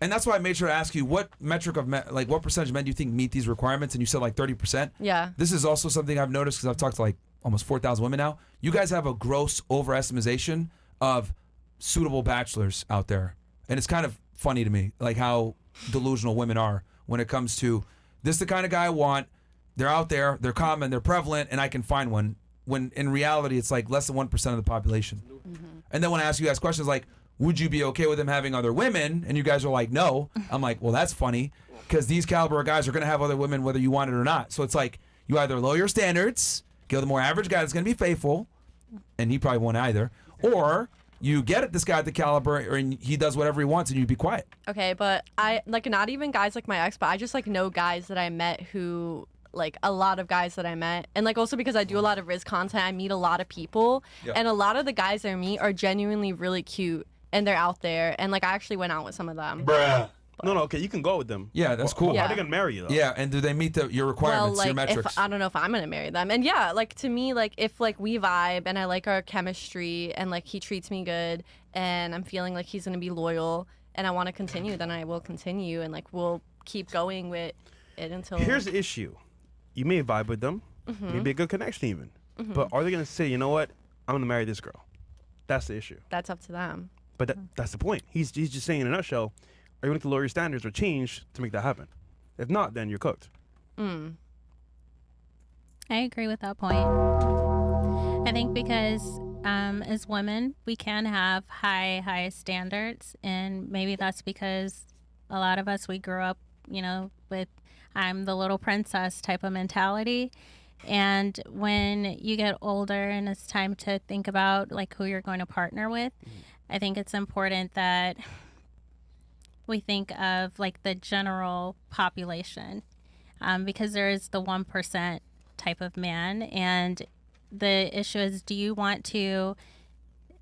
and that's why I made sure to ask you, what metric of men, like what percentage of men do you think meet these requirements? And you said like 30%. Yeah. This is also something I've noticed because I've talked to like almost 4,000 women now. You guys have a gross overestimation of suitable bachelors out there. And it's kind of funny to me, like how delusional women are when it comes to this is the kind of guy I want. They're out there, they're common, they're prevalent, and I can find one. When in reality, it's like less than 1% of the population. And then when I ask you guys questions like, would you be okay with him having other women? And you guys are like, no. I'm like, well, that's funny because these caliber of guys are going to have other women whether you want it or not. So it's like you either lower your standards, go the more average guy that's going to be faithful, and he probably won't either, or you get at this guy at the caliber and he does whatever he wants and you be quiet. Okay, but I like not even guys like my ex, but I just like know guys that I met who like a lot of guys that I met, and like also because I do a lot of Riz content, I meet a lot of people, and a lot of the guys I meet are genuinely really cute and they're out there, and like I actually went out with some of them. No, okay, you can go with them. Yeah, that's cool. How are Yeah. they gonna marry you though? Yeah, and do they meet your requirements, Well, your like metrics? if I don't know if I'm gonna marry them, and yeah, like to me, like if like we vibe and I like our chemistry and like he treats me good and I'm feeling like he's gonna be loyal and I want to continue, then I will continue and like we'll keep going with it until. Here's the issue. You may vibe with them, maybe a good connection even. But are they gonna say, you know what, I'm gonna marry this girl? That's the issue. That's up to them. But that's the point. He's just saying in a nutshell, are you willing to lower your standards or change to make that happen? If not, then you're cooked. I agree with that point. I think because as women, we can have high standards, and maybe that's because a lot of us, we grew up, with I'm the little princess type of mentality. And when you get older and it's time to think about like who you're going to partner with, I think it's important that we think of like the general population, because there is the 1% type of man, and the issue is, do you want to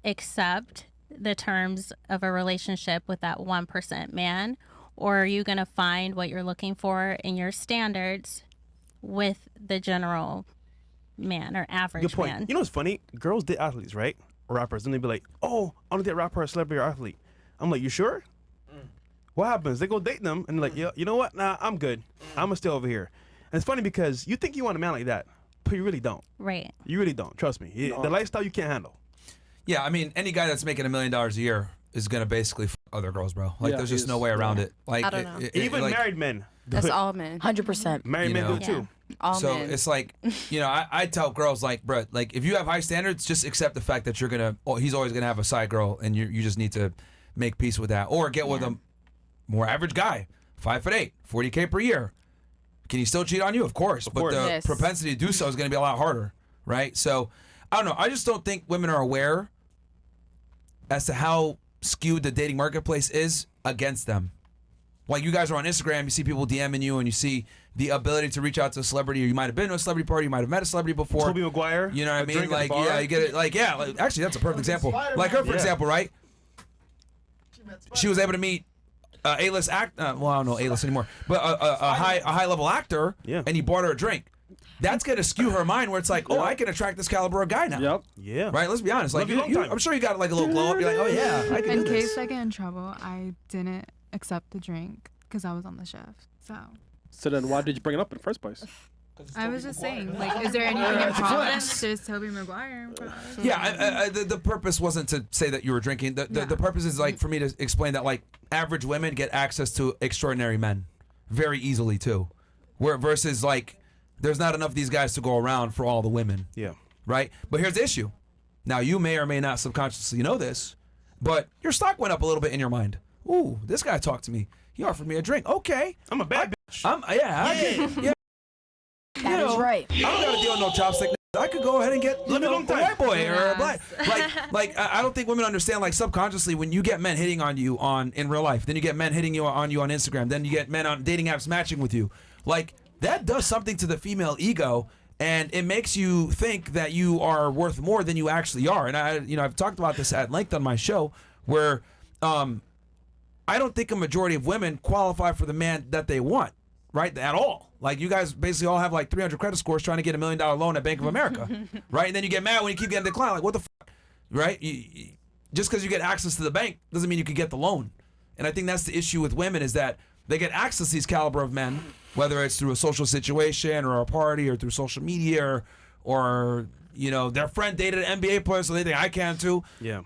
accept the terms of a relationship with that 1% man, or are you going to find what you're looking for in your standards with the general man or average Good point. man? You know what's funny? Girls date athletes, right? Or rappers, and they be like, oh, I want to date a rapper, a celebrity, or athlete. I'm like, you sure? What happens? They go date them, and they're like, yeah, you know what? Nah, I'm good. I'm gonna stay over here. And it's funny because you think you want a man like that, but you really don't. Right. You really don't. Trust me. The lifestyle you can't handle. Yeah, I mean, any guy that's making $1 million a year is gonna basically other girls, bro. Like, Yeah, there's just he's- no way around it. Like, I don't know. Even like, married men. That's all men. 100%. Married You men know. do it too. All So men. it's like, I tell girls like, bro, like if you have high standards, just accept the fact that he's always gonna have a side girl, and you just need to make peace with that, or get with a more average guy, 5'8", 40K per year. Can he still cheat on you? Of course, but course. the Yes. propensity to do so is gonna be a lot harder, right? So I don't know. I just don't think women are aware as to how skewed the dating marketplace is against them. Like, you guys are on Instagram, you see people DMing you, and you see the ability to reach out to a celebrity, or you might have been to a celebrity party, you might have met a celebrity before. Toby Maguire. You know what I a mean? drink at the Like, bar. yeah, you get it. Like, yeah, like, actually, that's a perfect example. Like her, for Yeah. example, right? She was able to meet A-list act. Well, I don't know A-list anymore, but a high level actor. Yeah. And he bought her a drink. That's gonna skew her mind, where it's like, oh, I can attract this caliber of guy now. Yep. Yeah. Right? Let's be honest. Like, Love you long time. I'm sure you got like a little glow up. You're like, oh yeah, I can In do this. case I get in trouble, I didn't accept the drink because I was on the shift. So So then why did you bring it up in the first place? I was just saying, like, is there anything in Providence? There's Toby Maguire. Yeah, the purpose wasn't to say that you were drinking. The purpose is like for me to explain that like average women get access to extraordinary men very easily too, where versus like there's not enough of these guys to go around for all the women. Yeah. Right. But here's the issue. Now you may or may not subconsciously know this, but your stock went up a little bit in your mind. Ooh, this guy talked to me. He offered me a drink. Okay. I'm a bad bitch. Yeah. That is right. I don't gotta deal with no chopstick. I could go ahead and get a white boy or a black. Like I don't think women understand. Like subconsciously, when you get men hitting on you in real life, then you get men hitting on you on Instagram, then you get men on dating apps matching with you. Like that does something to the female ego, and it makes you think that you are worth more than you actually are. And I've talked about this at length on my show, where I don't think a majority of women qualify for the man that they want, right? At all. Like you guys basically all have like 300 credit scores trying to get $1 million loan at Bank of America, right? And then you get mad when you keep getting declined. Like what the fuck, right? Just because you get access to the bank doesn't mean you can get the loan. And I think that's the issue with women is that they get access to these caliber of men, whether it's through a social situation or a party or through social media or their friend dated an NBA player, so they think I can too. Yeah.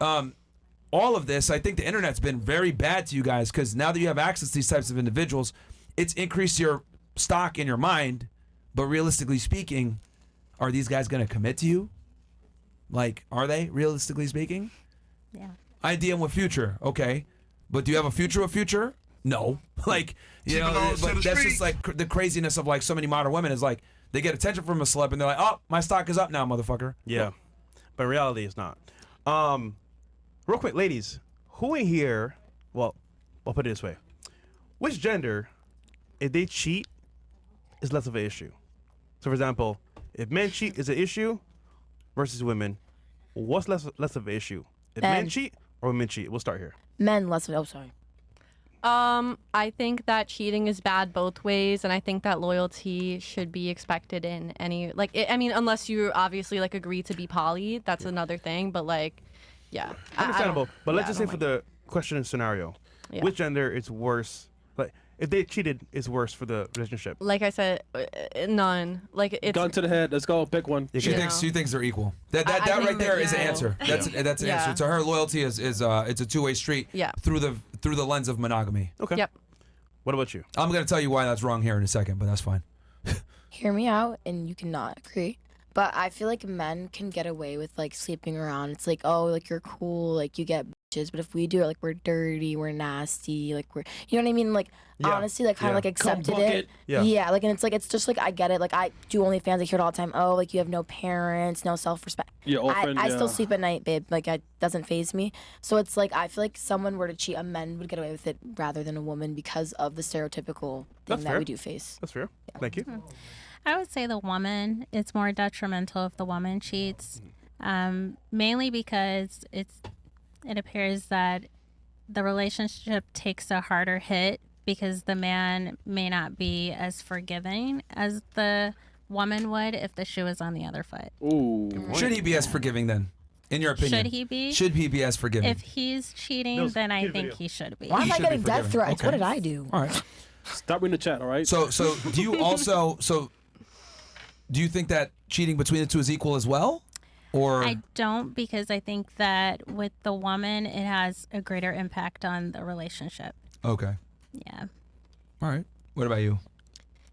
All of this, I think the internet's been very bad to you guys because now that you have access to these types of individuals, it's increased your stock in your mind, but realistically speaking, are these guys going to commit to you? Like, are they, realistically speaking? Yeah. I DM with Future, okay. But do you have a future? No. Like, but that's just like the craziness of like so many modern women is like, they get attention from a celeb and they're like, oh, my stock is up now, motherfucker. Yeah. But in reality, it's not. Real quick, ladies, who in here, well, I'll put it this way. Which gender, if they cheat, is less of an issue? So, for example, if men cheat is an issue versus women, what's less of an issue? If men cheat or women cheat? We'll start here. Men less of. Oh, sorry. I think that cheating is bad both ways, and I think that loyalty should be expected in any unless you obviously like agree to be poly, that's another thing. But like, yeah, understandable. But let's just say for the question and scenario, which gender is worse? Like, if they cheated, is worse for the relationship? Like I said, none. Like it's gun to the head. Let's go. Pick one. She thinks they're equal. That right there is an answer. That's an answer. To her, loyalty is it's a two-way street. Yeah. Through the lens of monogamy. Okay. Yep. What about you? I'm gonna tell you why that's wrong here in a second, but that's fine. Hear me out, and you cannot agree. But I feel like men can get away with like sleeping around. It's like, oh, like you're cool, like you get bitches. But if we do it, like we're dirty, we're nasty, like we're, you know what I mean? Like honestly, like kind of like accepted it. Yeah. Like, and it's just like I get it. Like I do OnlyFans. I hear it all the time. Oh, like you have no parents, no self-respect. I still sleep at night, babe. Like it doesn't faze me. So it's like I feel like someone were to cheat, a man would get away with it rather than a woman because of the stereotypical thing that we do face. That's fair. Thank you. I would say the woman, it's more detrimental if the woman cheats, mainly because it appears that the relationship takes a harder hit because the man may not be as forgiving as the woman would if the shoe was on the other foot. Ooh. Should he be as forgiving then? In your opinion? Should he be? Should he be as forgiving? If he's cheating, then I think he should be. Why am I getting death forgiven. threats? Okay. What did I do? All right. Stop reading the chat, all right? So do you also do you think that cheating between the two is equal as well? Or I don't, because I think that with the woman, it has a greater impact on the relationship. Okay. Yeah. All right. What about you?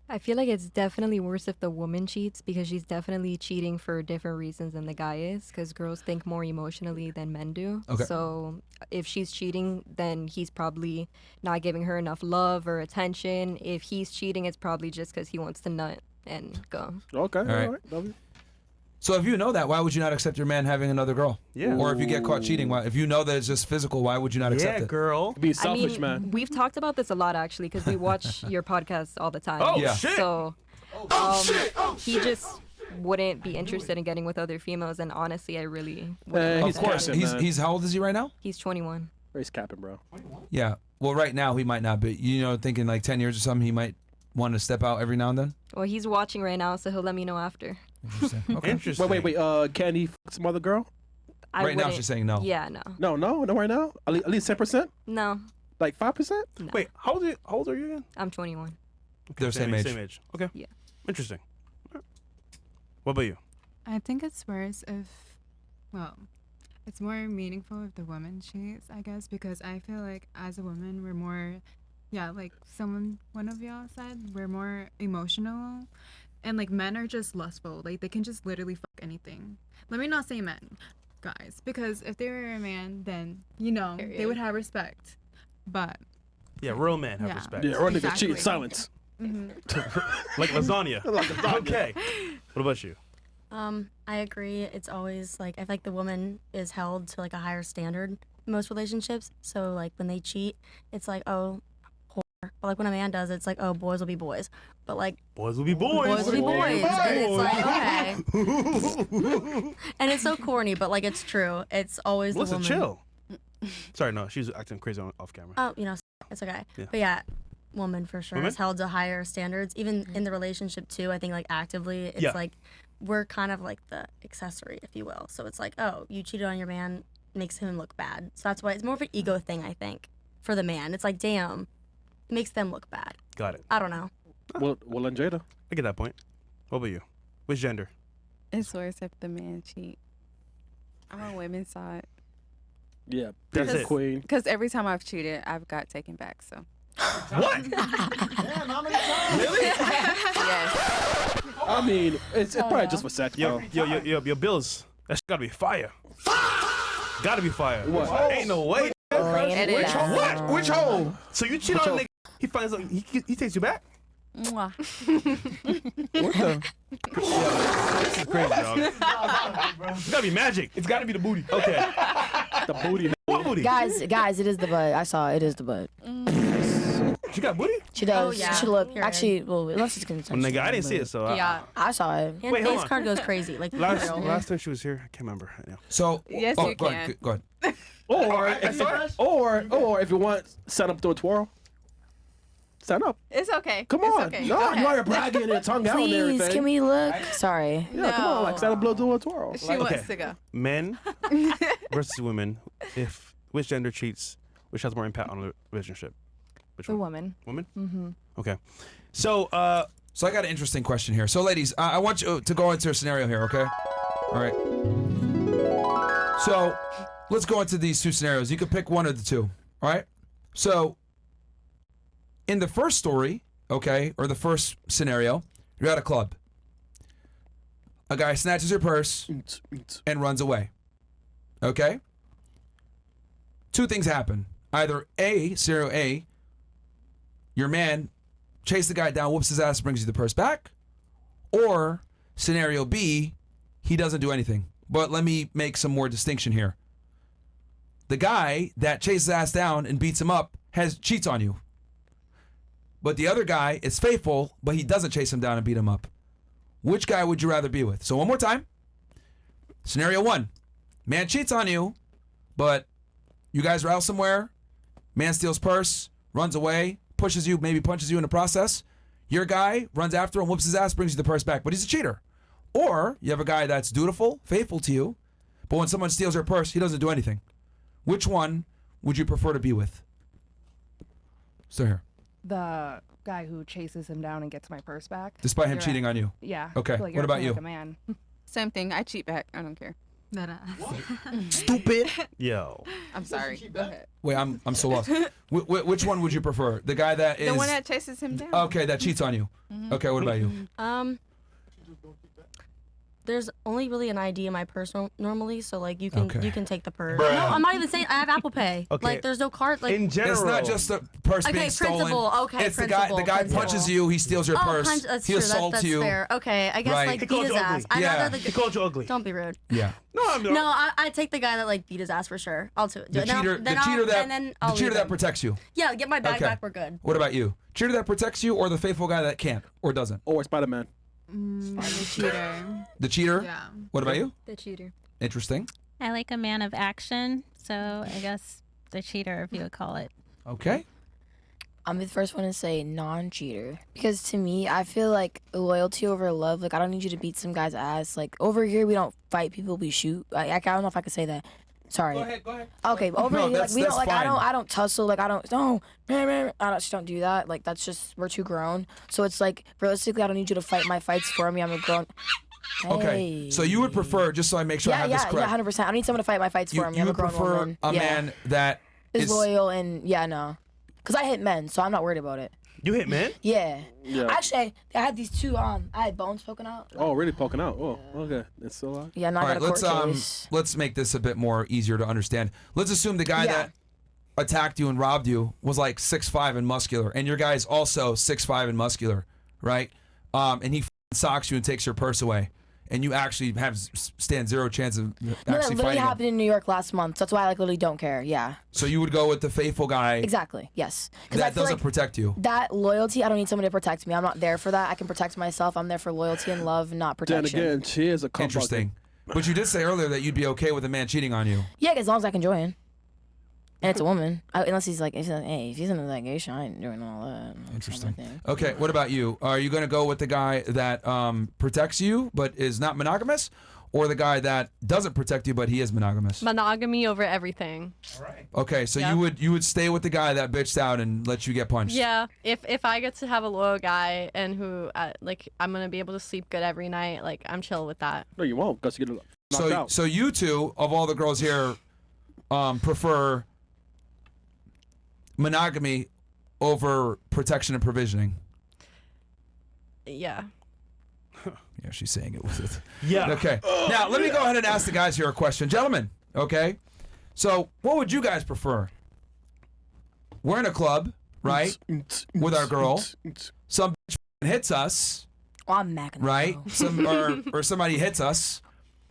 I feel like it's definitely worse if the woman cheats because she's definitely cheating for different reasons than the guy is, because girls think more emotionally than men do. Okay. So if she's cheating, then he's probably not giving her enough love or attention. If he's cheating, it's probably just because he wants to nut and go. Okay. All right. Love you. So if you know that, why would you not accept your man having another girl? Yeah. Or if you get caught cheating, if you know that it's just physical, why would you not accept it? Girl. Be selfish, I mean, man. we've talked about this a lot actually because we watch your podcast all the time. Oh, Yeah. shit. So he just wouldn't be interested in getting with other females, and honestly, I really wouldn't like Of that. course. capping, man. He's how old is he right now? He's 21. Race capping, bro. Yeah. Well, right now he might not, but thinking like 10 years or something, he might want to step out every now and then. Well, he's watching right now, so he'll let me know after. Interesting. Okay. Interesting. Wait. Can he fuck some other girl? I Right now wouldn't- she's saying no. Yeah, no. No, right now. At least 10%. No, Like 5%. Wait, how old are you again? I'm 21. They're same age. Same age. Okay. Yeah. Interesting. What about you? I think it's worse if, well, it's more meaningful if the woman cheats, I guess, because I feel like as a woman, we're more, yeah, like one of y'all said, we're more emotional. And like men are just lustful. Like they can just literally fuck anything. Let me not say men, guys, because if they were a man, then, you know, they would have respect. But. Yeah, real men have Yeah. respect. Yeah, or nigga Exactly. cheat. Silence. Like lasagna. Okay. What about you? I agree. It's always like I feel like the woman is held to like a higher standard in most relationships. So like when they cheat, it's like, oh, whore. But like when a man does it, it's like, oh, boys will be boys. But like Boys will be boys. boys will be boys. And it's like, okay. And it's so corny, but like it's true. It's always Melissa, the woman. chill. Sorry, no, she's acting crazy off camera. Oh, you know, it's okay. Yeah. But yeah, woman for sure Woman? is held to higher standards. Even in the relationship too, I think like actively, it's Yeah. like we're kind of like the accessory, if you will. So it's like, oh, you cheated on your man, makes him look bad. So that's why it's more of an ego thing, I think, for the man. It's like, damn, it makes them look bad. Got it. I don't know. Will and Jada. I get that point. What about you? Which gender? It's worse if the man cheat. I'm on women's side. Yeah, That's that's it. queen. Because every time I've cheated, I've got taken back. So. What? Really? Yes. I mean, it's probably just for sex, bro. Yo, Bills. That shit gotta be fire. Gotta be fire. What? Ain't no way. Which hole? What? Which hole? So you cheat on a nigga, he finds out, he takes you back? Mwah. What the? This is crazy, dog. It's gotta be magic. It's got to be the booty. Okay. The booty. What booty? Guys, it is the butt. I saw it is the butt. She got booty? She does. Oh, yeah. She look Period. actually. Well, unless it's gonna. Well, nigga, I didn't see it, so Yeah. I saw it. And Wait, hold face on. card goes crazy. Like for Last real. time she was here, I can't remember. Yeah. So, Yes, oh, you go can. ahead. Go ahead. Or if you want, set up to a twirl. Set up. It's okay. Come It's on. Okay. No, Go you ahead. are bragging and tongue out and Please, everything. can we look? Sorry. Yeah, come on, like set up to a twirl. She Okay. wants to go. Men versus women. If which gender cheats, which has more impact on the relationship? Which The one? woman. Woman? Mm-hmm. Okay. So, So I got an interesting question here. So, ladies, I want you to go into a scenario here, okay? All right. So let's go into these two scenarios. You can pick one of the two. All right. So in the first story, okay, or the first scenario, you're at a club. A guy snatches your purse and runs away. Okay? Two things happen. Either A, scenario A, your man chases the guy down, whoops his ass, brings you the purse back. Or scenario B, he doesn't do anything. But let me make some more distinction here. The guy that chases his ass down and beats him up cheats on you. But the other guy is faithful, but he doesn't chase him down and beat him up. Which guy would you rather be with? So one more time. Scenario one. Man cheats on you, but you guys are out somewhere. Man steals purse, runs away, pushes you, maybe punches you in the process. Your guy runs after him, whoops his ass, brings you the purse back, but he's a cheater. Or you have a guy that's dutiful, faithful to you, but when someone steals your purse, he doesn't do anything. Which one would you prefer to be with? So here. The guy who chases him down and gets my purse back. Despite him You're cheating right. on you. Yeah. Okay, Like, what you're about acting you? Like a man. Same thing. I cheat back. I don't care. That ass. Stupid. yo. I'm sorry. Go ahead. Wait, I'm so lost. Which one would you prefer? The guy that is The one that chases him down. okay, that cheats on you. Okay, what about you? There's only really an ID in my purse normally, so like you can Okay. you can take the purse. Bruh. No, I'm not even saying I have Apple Pay. Okay. Like there's no card. Like In general. It's not just the purse Okay, being stolen. principle. Okay, it's the guy principle. punches you, he steals your purse, that's he true. assaults That's you. fair. Okay, I guess Right. like He beat called his you ass. ugly. I'd Yeah. rather He the. called you ugly. Don't be rude. Yeah. No, I'm not. No, I take the guy that like beat his ass for sure. I'll do it. The cheater, then the cheater that and then I'll the cheater leave that him. protects you. Yeah, get my bag Okay. back. We're good. What about you? Cheater that protects you or the faithful guy that can't or doesn't? Or Spider-Man. The cheater. The cheater? Yeah. What about you? The cheater. Interesting. I like a man of action, so I guess the cheater, if you would call it. Okay. I'm the first one to say non-cheater because to me, I feel like loyalty over love. Like I don't need you to beat some guy's ass. Like over here, we don't fight people, we shoot. I don't know if I could say that. Sorry. Go ahead. Okay, but over No, here, like that's- we don't that's like fine. I don't tussle. Like I don't just don't do that. Like that's just we're too grown. So it's like realistically, I don't need you to fight my fights for me. I'm a grown. Okay, so you would prefer, just so I make sure I have this correct. Yeah, 100%. I don't need someone to fight my fights for me. You I'm a would grown prefer woman. a man that is loyal and no, because I hit men, so I'm not worried about it. You hit men? Yeah. Yeah. Actually, I had these two. I had bones poking out. Oh, really poking out? Oh, okay. That's so hard. Yeah, not All right, a court case. let's make this a bit more easier to understand. Let's assume the guy Yeah. that attacked you and robbed you was like 6'5" and muscular, and your guy's also 6'5" and muscular, right? And he socks you and takes your purse away, and you actually stand zero chance of No, that actually literally fighting him. happened in New York last month. So that's why I literally don't care. Yeah. So you would go with the faithful guy Exactly. Yes. 'Cause I that feel doesn't like protect you. that loyalty, I don't need someone to protect me. I'm not there for that. I can protect myself. I'm there for loyalty and love, not Then protection. again, she is a couple. Interesting. But you did say earlier that you'd be okay with a man cheating on you. Yeah, as long as I can join. And it's a woman. Unless he's like, hey, if he's into that gay shit, I ain't doing all that. Interesting. Okay, what about you? Are you going to go with the guy that protects you but is not monogamous, or the guy that doesn't protect you but he is monogamous? Monogamy over everything. Okay, so Yeah. you would stay with the guy that bitched out and let you get punched. Yeah, if I get to have a loyal guy and who like I'm gonna be able to sleep good every night, like I'm chill with that. No, you won't, because you get knocked out. So you two, of all the girls here, prefer monogamy over protection and provisioning. Yeah. Yeah, she's saying it with it. Yeah. Okay. Now, let me go ahead and ask the guys here a question. Gentlemen, okay? So, what would you guys prefer? We're in a club, right? With our girl. Some bitch hits us, Oh, I'm macking. right? Or somebody hits us.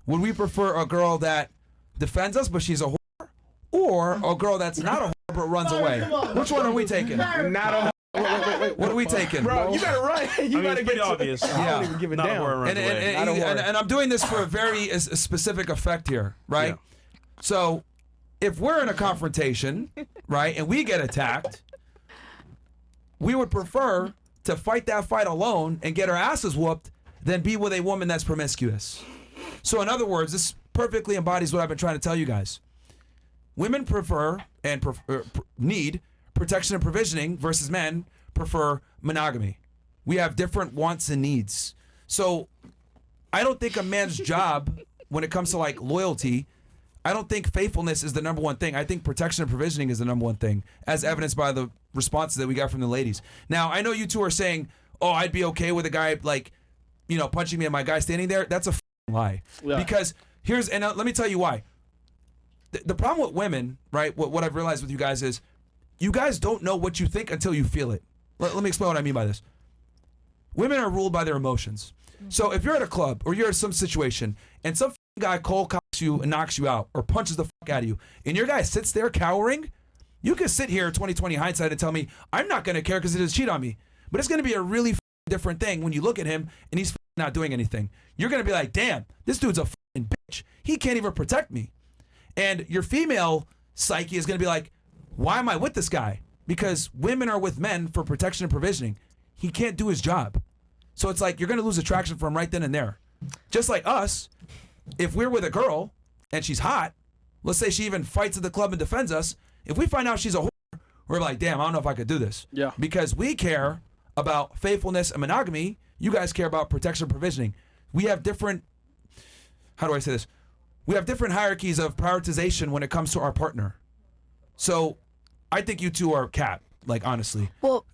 Would we prefer a girl that defends us but she's a whore? Or a girl that's not a whore but runs away? Which one are we taking? Not a What are we taking? Bro, you gotta run. You gotta it's get pretty obvious. I don't even give a Not a damn. whore runs away. And I'm doing this for a very specific effect here, right? Yeah. So, if we're in a confrontation, right, and we get attacked, we would prefer to fight that fight alone and get our asses whooped than be with a woman that's promiscuous. So, in other words, this perfectly embodies what I've been trying to tell you guys. Women prefer and need protection and provisioning versus men prefer monogamy. We have different wants and needs. So I don't think a man's job when it comes to like loyalty, I don't think faithfulness is the number one thing. I think protection and provisioning is the number one thing, as evidenced by the responses that we got from the ladies. Now, I know you two are saying, oh, I'd be okay with a guy like, punching me and my guy standing there. That's a lie. Yeah. Because let me tell you why. The problem with women, right, what I've realized with you guys is you guys don't know what you think until you feel it. Let me explain what I mean by this. Women are ruled by their emotions. So if you're at a club or you're in some situation and some guy cold cocks you and knocks you out or punches the fuck out of you and your guy sits there cowering, you can sit here 20/20 hindsight and tell me I'm not going to care because he doesn't cheat on me. But it's going to be a really different thing when you look at him and he's not doing anything. You're going to be like, damn, this dude's a bitch. He can't even protect me. And your female psyche is going to be like, why am I with this guy? Because women are with men for protection and provisioning. He can't do his job. So it's like you're going to lose attraction for him right then and there. Just like us, if we're with a girl and she's hot, let's say she even fights at the club and defends us, if we find out she's a whore, we're like, damn, I don't know if I could do this. Yeah. Because we care about faithfulness and monogamy. You guys care about protection and provisioning. We have different, how do I say this? We have different hierarchies of prioritization when it comes to our partner. So I think you two are cap, like honestly. Well,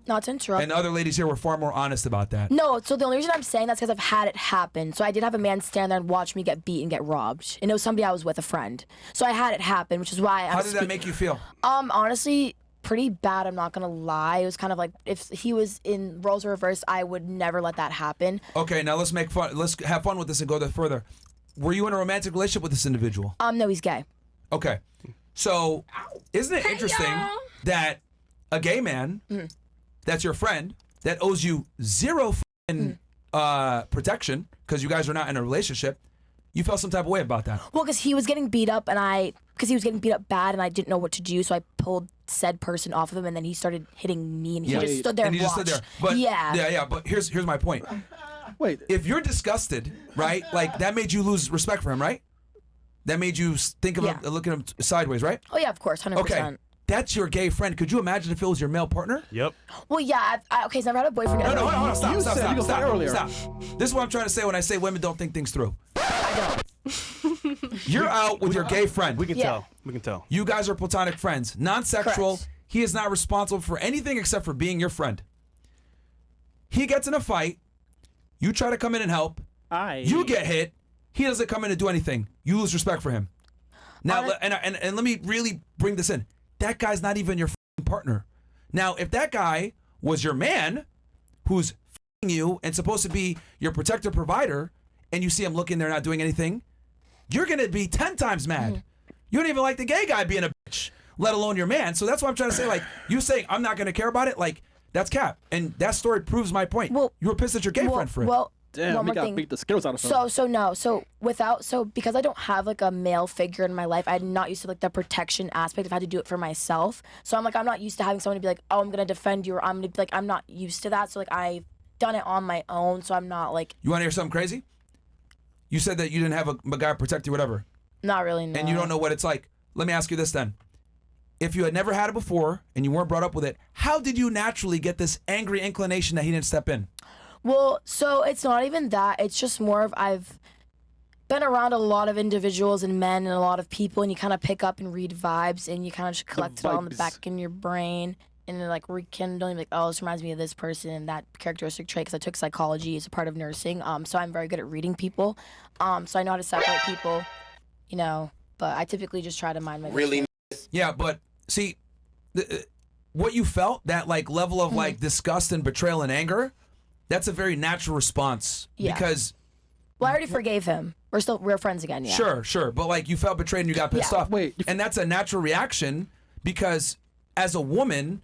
not to interrupt. And the other ladies here were far more honest about that. No, so the only reason I'm saying that's because I've had it happen. So I did have a man stand there and watch me get beat and get robbed. And it was somebody I was with, a friend. So I had it happen, which is why How did that make you feel? Honestly, pretty bad, I'm not gonna lie. It was kind of like if he was in roles reversed, I would never let that happen. Okay, now let's make fun. Let's have fun with this and go there further. Were you in a romantic relationship with this individual? No, he's gay. Okay. So, isn't it interesting that a gay man that's your friend that owes you zero protection because you guys are not in a relationship, you felt some type of way about that? Well, because he was getting beat up because he was getting beat up bad and I didn't know what to do, so I pulled said person off of him and then he started hitting me and he just stood there and he just watched. stood there. But, yeah. But here's my point. Wait. If you're disgusted, right? Like that made you lose respect for him, right? That made you think of him, look at him sideways, right? Oh yeah, of course, 100%. Okay. That's your gay friend. Could you imagine if it was your male partner? Yep. Well, yeah. Okay, so I've had a boyfriend. No, hold on. Stop. You said you Stop. earlier. Stop. This is what I'm trying to say when I say women don't think things through. You're out with your gay friend. We can Yeah. tell. We can tell. You guys are platonic friends, non-sexual. Correct. He is not responsible for anything except for being your friend. He gets in a fight. You try to come in and help. You get hit. He doesn't come in and do anything. You lose respect for him. Now, and let me really bring this in. That guy's not even your f***ing partner. Now, if that guy was your man, who's f***ing you and supposed to be your protector provider, and you see him looking there not doing anything, you're gonna be 10 times mad. You don't even like the gay guy being a bitch, let alone your man. So that's what I'm trying to say. Like, you saying I'm not gonna care about it, like that's cap. And that story proves my point. Well, you were pissed at your gay friend for it. Well, Damn, one we more gotta thing. beat the Skittles out of him. So because I don't have like a male figure in my life, I'm not used to like the protection aspect. I've had to do it for myself. So I'm not used to having someone to be like, oh, I'm gonna defend you, or I'm gonna be like, I'm not used to that. So like I've done it on my own. So I'm not like, You want to hear something crazy? You said that you didn't have a guy protect you, whatever, not really. No. and you don't know what it's like. Let me ask you this then. If you had never had it before and you weren't brought up with it, how did you naturally get this angry inclination that he didn't step in? Well, so it's not even that. It's just more of I've been around a lot of individuals and men and a lot of people, and you kind of pick up and read vibes, and you kind of just collect it all in the vibes. back in your brain, and then like rekindle, and be like, oh, this reminds me of this person and that characteristic trait. Because I took psychology as a part of nursing, so I'm very good at reading people, so I know how to separate people, you know. But I typically just try to mind my business. Yeah, but see, what you felt, that like level of like disgust and betrayal and anger, that's a very natural response. Yeah. Because Well, I already forgave him. We're friends again. Yeah. Sure, but like you felt betrayed and you got pissed Yeah. off. And that's a natural reaction because as a woman,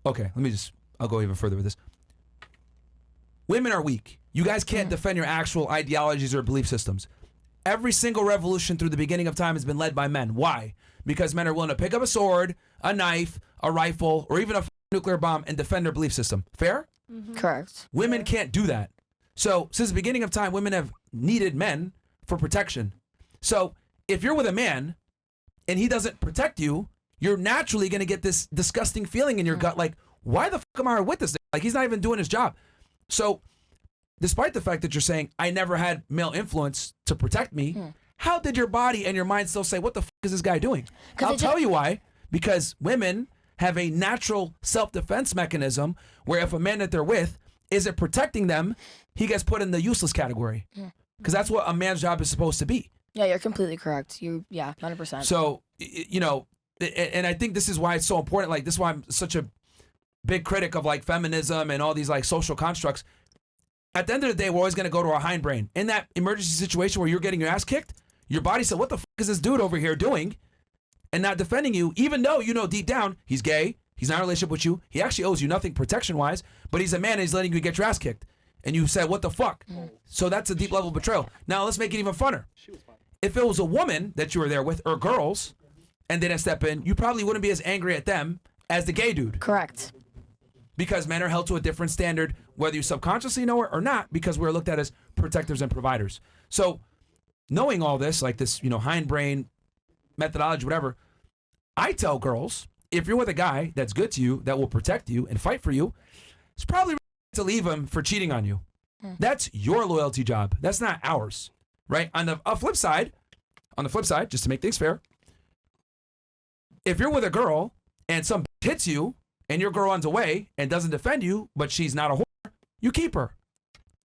okay, I'll go even further with this. Women are weak. You guys can't defend your actual ideologies or belief systems. Every single revolution through the beginning of time has been led by men. Why? Because men are willing to pick up a sword, a knife, a rifle, or even a nuclear bomb and defend their belief system. Fair? Correct. Women can't do that. So since the beginning of time, women have needed men for protection. So if you're with a man and he doesn't protect you, you're naturally going to get this disgusting feeling in your gut, like, why the fuck am I with this? Like, he's not even doing his job. So despite the fact that you're saying, I never had male influence to protect me, how did your body and your mind still say, what the fuck is this guy doing? I'll tell you why. Because women have a natural self-defense mechanism where if a man that they're with isn't protecting them, he gets put in the useless category. Because that's what a man's job is supposed to be. Yeah, you're completely correct. 100%. So, you know, and I think this is why it's so important. Like, this is why I'm such a big critic of like feminism and all these like social constructs. At the end of the day, we're always going to go to our hindbrain. In that emergency situation where you're getting your ass kicked, your body said, what the fuck is this dude over here doing? And not defending you, even though you know deep down he's gay, he's not in a relationship with you, he actually owes you nothing protection-wise, but he's a man and he's letting you get your ass kicked. And you said, what the fuck? So that's a deep level of betrayal. Now let's make it even funner. If it was a woman that you were there with, or girls, and they didn't step in, you probably wouldn't be as angry at them as the gay dude. Correct. Because men are held to a different standard, whether you subconsciously know it or not, because we're looked at as protectors and providers. So knowing all this, like this, you know, hindbrain methodology, whatever, I tell girls, if you're with a guy that's good to you, that will protect you and fight for you, it's probably to leave him for cheating on you. That's your loyalty job. That's not ours, right? On the flip side, just to make things fair, if you're with a girl and some bitch hits you and your girl runs away and doesn't defend you, but she's not a whore, you keep her.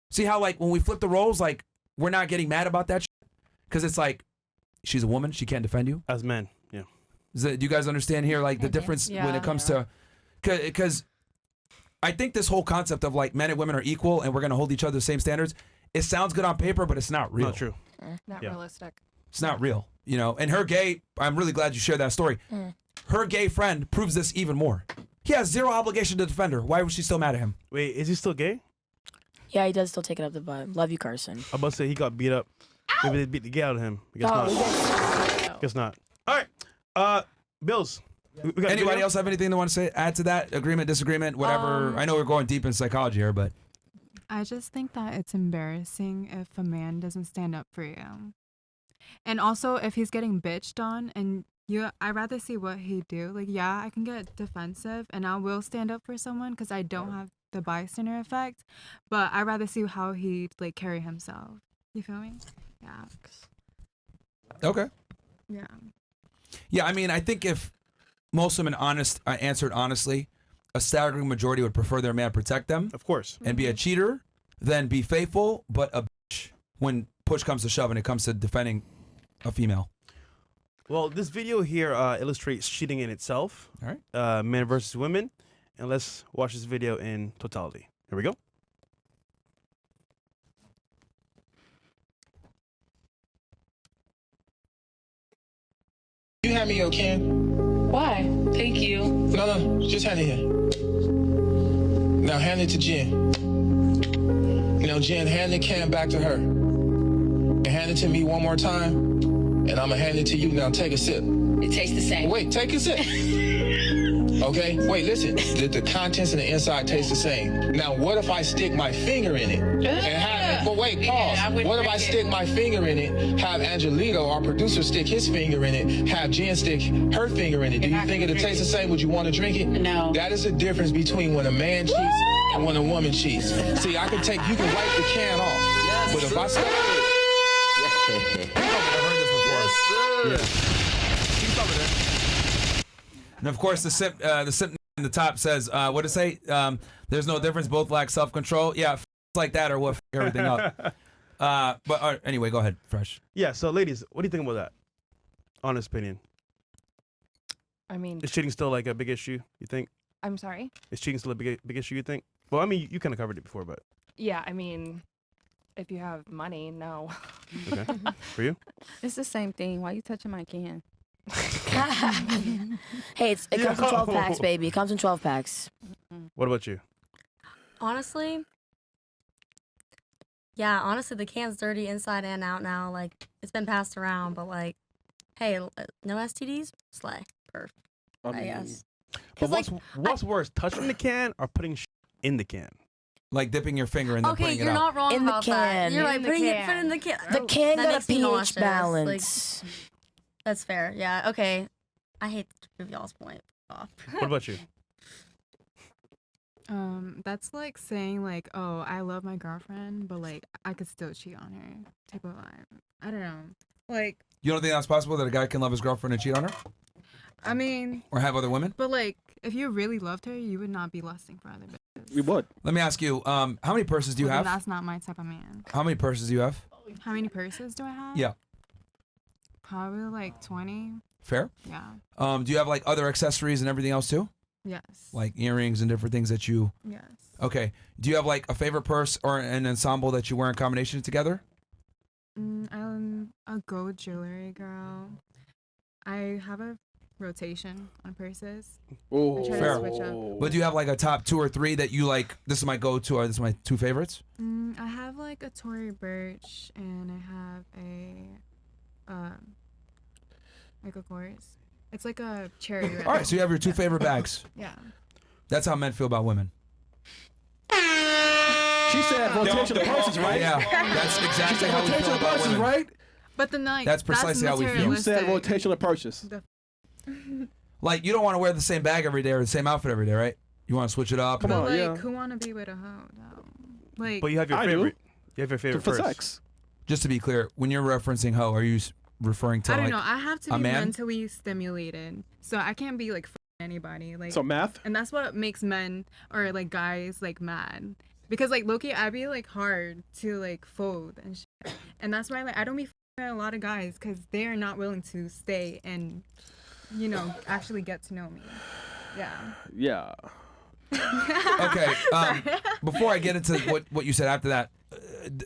See how like when we flip the roles, like we're not getting mad about that because it's like she's a woman, she can't defend you. As men, yeah. Do you guys understand here, like the difference when it comes to, because I think this whole concept of like men and women are equal and we're gonna hold each other the same standards, it sounds good on paper, but it's not real. Not true. Not realistic. It's not real, you know. And her gay, I'm really glad you shared that story. Her gay friend proves this even more. He has zero obligation to defend her. Why was she still mad at him? Wait, is he still gay? Yeah, he does still take it up the butt. Love you, Carson. I'm about to say he got beat up. Maybe they beat the gay out of him. I guess not. Guess not. All right. Bills. We got Anybody video? else have anything they want to say? Add to that? Agreement, disagreement, whatever. I know we're going deep in psychology here, but I just think that it's embarrassing if a man doesn't stand up for you. And also, if he's getting bitched on and I'd rather see what he do. Like, yeah, I can get defensive and I will stand up for someone because I don't have the bystander effect, but I'd rather see how he like carry himself. You feel me? Yeah. Okay. Yeah. Yeah, I mean, I think if most women answered honestly, a staggering majority would prefer their man protect them. Of course. And be a cheater than be faithful, but a bitch when push comes to shove and it comes to defending a female. Well, this video here illustrates cheating in itself. All right. Men versus women. And let's watch this video in totality. Here we go. You hand me your can. Why? Thank you. No, just hand it here. Now hand it to Jen. Now, Jen, hand the can back to her. And hand it to me one more time, and I'm gonna hand it to you. Now take a sip. It tastes the same. Wait, take a sip. Okay, wait, listen. The contents and the inside taste the same. Now, what if I stick my finger in it? And have, but wait, pause. What if I stick my finger in it, have Angelito, our producer, stick his finger in it, have Jen stick her finger in it? Do you think it'll taste the same? Would you want to drink it? No. That is the difference between when a man cheats and when a woman cheats. See, you can wipe the can off. Yes, but if I stick And of course, the simp in the top says, what did it say? There's no difference. Both lack self-control. Yeah, like that or what? Everything up. But anyway, go ahead, Fresh. Yeah. So, ladies, what do you think about that? Honest opinion. I mean, Is cheating still like a big issue? You think? I'm sorry. Is cheating still a big issue? You think? Well, I mean, you kind of covered it before, but Yeah, I mean, if you have money, no. okay. For you? It's the same thing. Why you touching my can? Hey, it comes in 12 packs, baby. It comes in 12 packs. What about you? Honestly, the can's dirty inside and out now. Like, it's been passed around, but like, hey, no STDs? Slay. Perfect. I guess. But what's worse, touching the can or putting in the can? Like dipping your finger and then Okay, putting it you're out. not wrong In the about that. can. You're right. In the Put can. it in the can. The can That got a makes me pH nauseous. balance. Like, that's fair. Yeah. Okay. I hate to prove y'all's point. Off. What about you? That's like saying like, oh, I love my girlfriend, but like I could still cheat on her type of vibe. I don't know. Like, You don't think that's possible that a guy can love his girlfriend and cheat on her? I mean, Or have other women? but like if you really loved her, you would not be lusting for other bitches. We would. Let me ask you, how many purses do you Well, then have? That's not my type of man. How many purses do you have? How many purses do I have? Yeah. Probably like 20. Fair? Yeah. Do you have like other accessories and everything else too? Yes. Like earrings and different things that you... Yes. Okay. Do you have like a favorite purse or an ensemble that you wear in combination together? I'm a gold jewelry girl. I have a rotation on purses. Oh, I try fair. to switch up. But do you have like a top 2 or 3 that you like, this is my go-to or this is my 2 favorites? I have like a Tory Burch and I have a Michael Kors. It's like a cherry red. All right, so you have your 2 favorite bags. Yeah. That's how men feel about women. She said rotation of purses, right? Yeah, that's She exactly said how we rotation feel of about purses, women. right? But then like That's precisely how we feel. You said materialistic. rotation of purses. Like, you don't want to wear the same bag every day or the same outfit every day, right? You want to switch it up. Come But on, like, yeah. who wanna be with a hoe though? Like, But you have your I do. favorite. You have your favorite For purse. sex. Just to be clear, when you're referencing hoe, are you referring to I don't like know. I have to a be man? mentally stimulated, so I can't be like anybody. Like, So math? and that's what makes men or like guys like mad. Because like Loki, I'd be like hard to like fold and shit. And that's why like I don't be with a lot of guys because they are not willing to stay and actually get to know me. Yeah. Yeah. Okay. Before I get into what you said after that,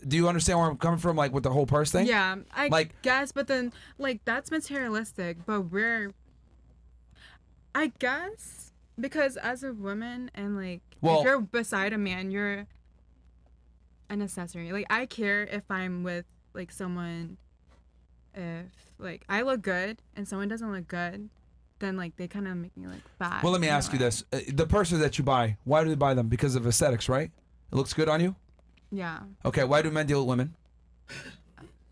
do you understand where I'm coming from, like with the whole purse thing? Yeah, I Like- guess, but then like that's materialistic, but I guess because as a woman and like Well- if you're beside a man, you're an accessory. Like I care if I'm with like someone, if like I look good and someone doesn't look good, then like they kind of make me like bad. Well, let me in a ask you way. this: the purses that you buy, why do they buy them? Because of aesthetics, right? It looks good on you. Yeah. Okay. Why do men deal with women?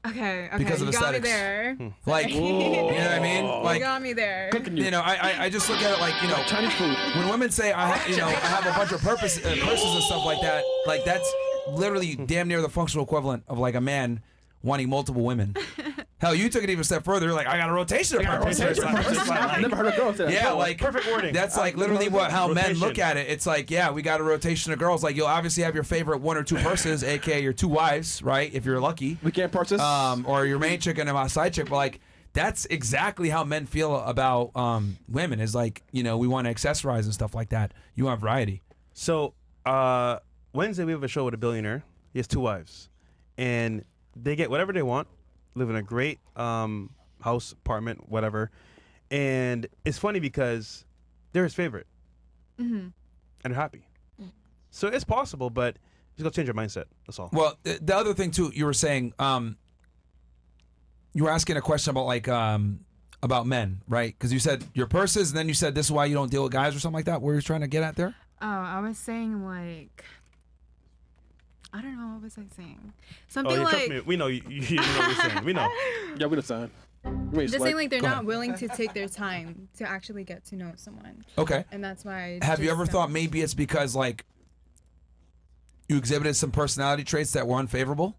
Okay, Because of you got me aesthetics. there. Like, you know what I mean? You Like, got me there. you know, I just look at it like, you know, Chinese food. when women say I have a bunch of purses and stuff like that, like that's literally damn near the functional equivalent of like a man wanting multiple women. Hell, you took it even a step further. You're like, I got a rotation of purposes. I've never heard a girl say that. Yeah, like perfect wording. That's like literally how men Rotation. look at it. It's like, yeah, we got a rotation of girls. Like you'll obviously have your favorite 1 or 2 purses, aka your 2 wives, right? If you're lucky. We can't purchase. Or your main chick and my side chick. But like that's exactly how men feel about women. Is like, you know, we want to accessorize and stuff like that. You want variety. So Wednesday we have a show with a billionaire. He has 2 wives, and they get whatever they want, live in a great house, apartment, whatever. And it's funny because they're his favorite, and they're happy. So it's possible, but just gotta change your mindset. That's all. Well, the other thing too, you were saying, you were asking a question about like about men, right? Because you said your purses, and then you said this is why you don't deal with guys or something like that. What were you trying to get at there? Oh, I was saying like, I don't know, what was I saying? Oh, Something yeah, trust like, me, we know you know what you're saying. We know. Yeah, we understand. just saying like they're Go not ahead. willing to take their time to actually get to know someone. Okay. And that's why. I Have you just ever don't- thought maybe it's because like you exhibited some personality traits that were unfavorable?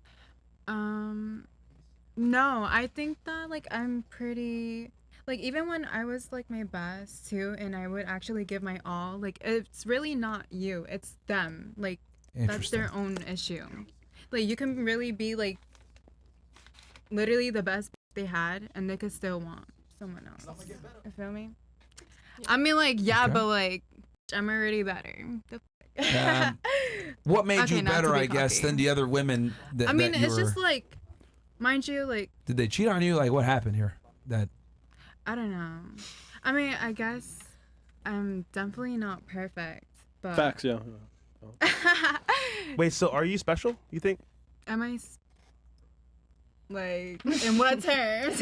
No, I think that like I'm pretty like even when I was like my best too, and I would actually give my all. Like it's really not you, it's them. Like that's their own issue. Like you can really be like literally the best they had, and they could still want someone else. You feel me? I mean, like yeah, Okay. but like I'm already better. What made Okay, you not to better, be I guess, cocky. than the other women that I mean, that you it's were, just like, mind you, like did they cheat on you? Like what happened here? That I don't know. I mean, I guess I'm definitely not perfect, but Facts, yeah. Wait, so are you special? You think? am I like in what terms?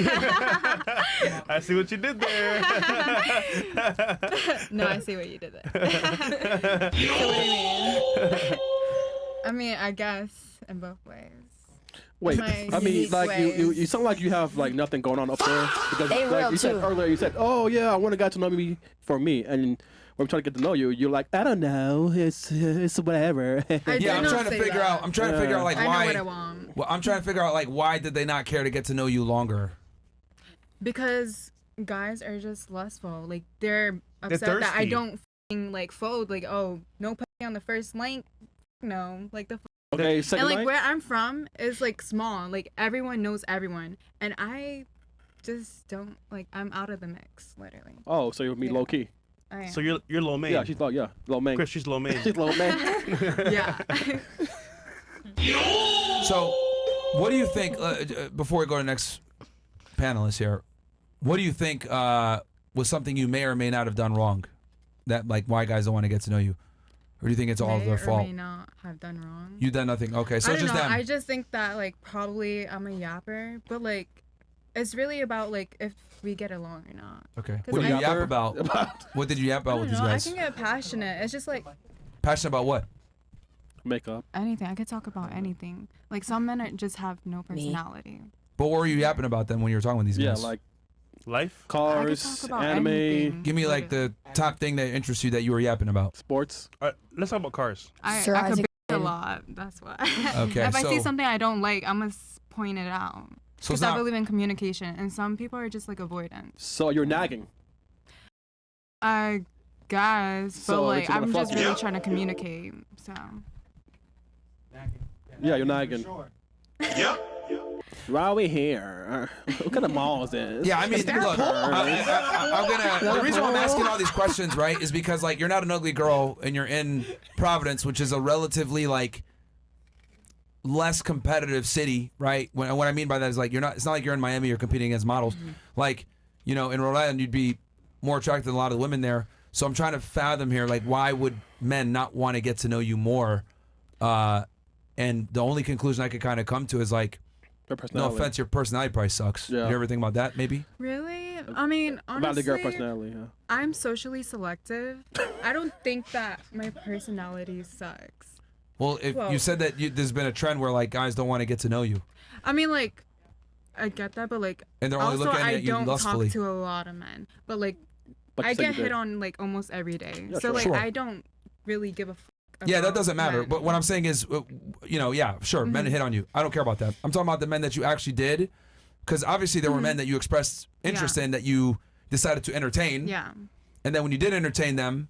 I see what you did there. No, I see what you did there. So what do you mean? I mean, I guess in both ways. Wait, My I mean, unique like you ways. sound like you have like nothing going on up there because They like real you said too. earlier, you said, "Oh yeah, I want a guy to know me for me," and when I'm trying to get to know you, you're like, "I don't know, it's whatever." I did yeah, I'm not trying to say figure that. out. I'm trying to figure out like I know why. what I want. Well, I'm trying to figure out like why did they not care to get to know you longer? Because guys are just lustful. Like they're upset that I thirsty. don't f***ing, like fold. Like oh, no pussy on the first link. No, like the. Okay, second And like night? where I'm from is like small. Like everyone knows everyone, and I just don't like. I'm out of the mix, literally. Oh, so you're me low key. I am. So you're low main. Yeah, she's low. Yeah, low main. Chris, she's low main. She's low main. Yeah. So, what do you think? Before we go to the next panelist here, what do you think was something you may or may not have done wrong? That like why guys don't want to get to know you, or do you think it's all May their or fault? may not have done wrong. You done nothing. Okay, so I it's don't just know. them. I just think that like probably I'm a yapper, but like it's really about like if we get along or not. Okay. 'Cause What did you I- yap about? What did you yap I about don't with these know. I guys? can get passionate. It's just like Passionate about what? Makeup. anything. I could talk about anything. Like some men just have no personality. But what were you yapping about then when you were talking with these Yeah, guys? like life, cars, talk about anime, anything. Give me like the top thing that interests you that you were yapping about. sports. Let's talk about cars. I Sir could Isaac bitch a Newton. lot. That's why. Okay, If I see so- something I don't like, I'm gonna point it out. So it's Because I not. believe in communication, and some people are just like avoidant. So you're nagging. I guess, So but it like makes you wanna I'm just fuck really you. trying to communicate. So Yeah, you're nagging. Why are we here? What kind of mall is this? Yeah, I mean, Is there a look, pool? I'm gonna. The reason why I'm asking all these questions, right, is because like you're not an ugly girl and you're in Providence, which is a relatively like less competitive city, right? What I mean by that is like you're not. It's not like you're in Miami. You're competing against models. Like you know, in Rhode Island, you'd be more attracted than a lot of the women there. So I'm trying to fathom here, like, why would men not want to get to know you more? And the only conclusion I could kind of come to is like, Her no personality. offense, your personality probably sucks. Yeah. You ever think about that? Maybe. really, I mean, About the girl honestly, personality. Yeah. I'm socially selective. I don't think that my personality sucks. Well, if Well- you said that there's been a trend where like guys don't want to get to know you. I mean, like, I get that, but like And they're only also looking at I you don't lustfully. talk to a lot of men, but like But you I said you get hit did. on like almost every day. Yeah, so sure. like Sure. I don't really give a fuck. Yeah, that about doesn't matter. men. But what I'm saying is, yeah, sure, men hit on you. I don't care about that. I'm talking about the men that you actually did, because obviously there were men that you expressed interest in that you decided to entertain. Yeah. And then when you did entertain them,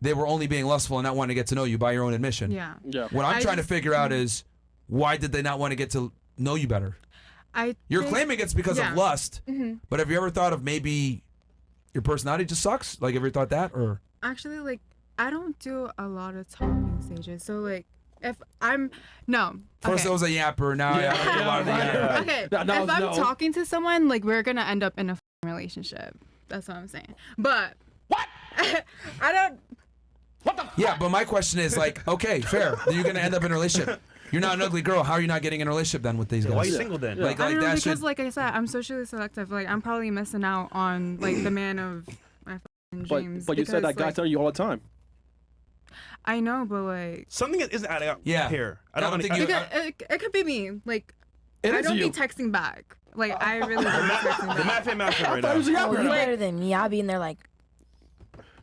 they were only being lustful and not wanting to get to know you by your own admission. Yeah. Yeah. What I'm I trying to just- figure out is, why did they not want to get to know you better? You're think- claiming it's because yeah. of lust, Mhm. but have you ever thought of maybe your personality just sucks? Like, have you ever thought that? Or Actually, like I don't do a lot of talking stages. So like if I'm no. first okay. it was a yapper, now I do a lot of the yapper. Okay, Now if I'm no. talking to someone, like we're gonna end up in a f***ing relationship. That's what I'm saying. But what? I don't. Yeah, but my question is like, okay, fair. You're gonna end up in a relationship. You're not an ugly girl. How are you not getting in a relationship then with these guys? Why are you single then? Like, I don't know that because, should. like I said, I'm socially selective. Like I'm probably missing out on like the man of my f***ing dreams. But you said that because, guys like, tell you all the time. I know, but like Something isn't adding up here. I don't think you. it could be me. Like It I is don't you. be texting back. Like I really don't be texting The back. math ain't math right thought it was a now. yapper. Oh, you better than me. I'll be in there like,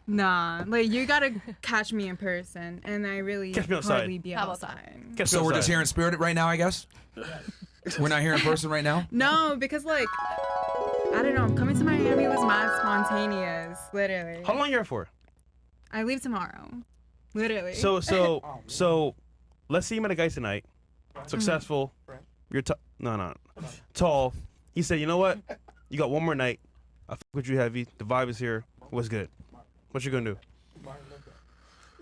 Nah, like you gotta catch me in person, and I really Catch me outside. hardly be How about that? outside. Catch me So we're just outside. here in spirit right now, I guess. We're not here in person right now. No, because like I don't know. Coming to Miami was mad spontaneous, literally. How long you here for? I leave tomorrow, literally. So, let's say you met a guy tonight, successful. You're tall. He said, you know what? You got one more night. I fuck with you heavy. The vibe is here. What's good? What you gonna do?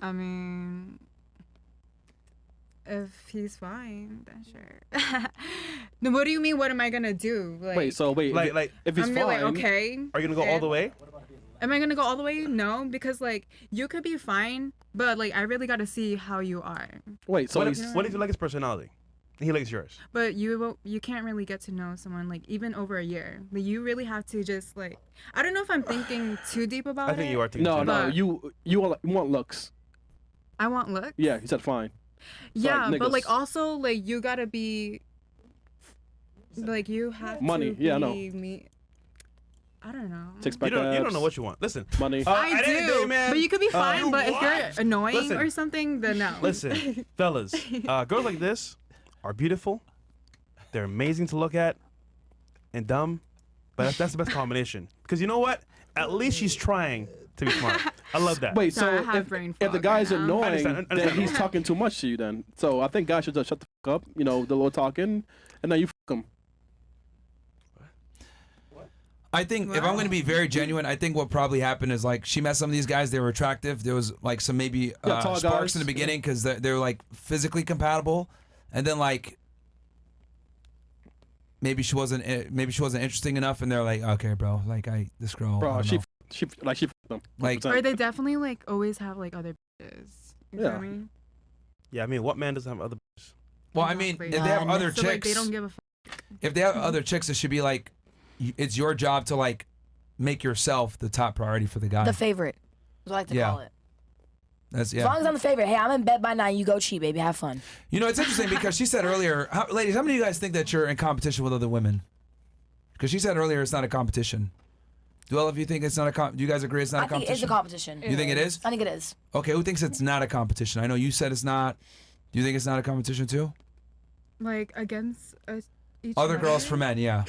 I mean, if he's fine, then sure. No, what do you mean? What am I gonna do? Like, Wait. Like, if he's I'm fine, really okay. are you gonna go all the way? Am I gonna go all the way? No, because like you could be fine, but like I really gotta see how you are. wait. So What he's, if you like his personality? And he likes yours. But you can't really get to know someone like even over a year. Like you really have to just like I don't know if I'm thinking too deep about it. I think you are thinking. no. too. But- You want looks. I want looks. Yeah, he said fine. Yeah, but niggas. like also like you gotta be like you have Money, to yeah, I know. be me. I don't know. Six You pack don't abs, know what you want. Listen, money. I at the end of the do, day, man, but you could be fine. you But if what? you're annoying Listen. or something, then no. Listen, fellas, girls like this are beautiful. They're amazing to look at, and dumb, but that's the best combination. Because you know what? At least she's trying to be smart. I love that. Wait, Sorry, I so have brain if the fog guy's right now. annoying, understand. then he's talking too much to you. Then, so I think guys should just shut the fuck up. You know, the little talking, and then you fuck him. I think if I'm going to be very genuine, I think what probably happened is like she met some of these guys. They were attractive. There was like some maybe Yeah, tall sparks guys. in the beginning because they were like physically compatible, and then like maybe she wasn't interesting enough, and they're like, okay, bro, like this girl, I Bro, don't she know. fucked them. Like- 100%. Or they definitely like always have like other bitches. You Yeah. feel me? Yeah, I mean, what man doesn't have other? Well, I mean, if Exactly. they have other So like chicks, they don't give a if they have other chicks, it should be like it's your job to like make yourself the top priority for the guy. the favorite. As I like to Yeah. call it. That's As long as I'm the favorite. Hey, I'm in bed by 9. You go cheat, baby. Have fun. You know, it's interesting because she said earlier, ladies, how many of you guys think that you're in competition with other women? Because she said earlier it's not a competition. Do all of you think it's not a do you guys agree it's not I a think competition? it's a competition. You think it is? I think it is. Okay, who thinks it's not a competition? I know you said it's not. Do you think it's not a competition too? like against each Other other. girls for men, yeah.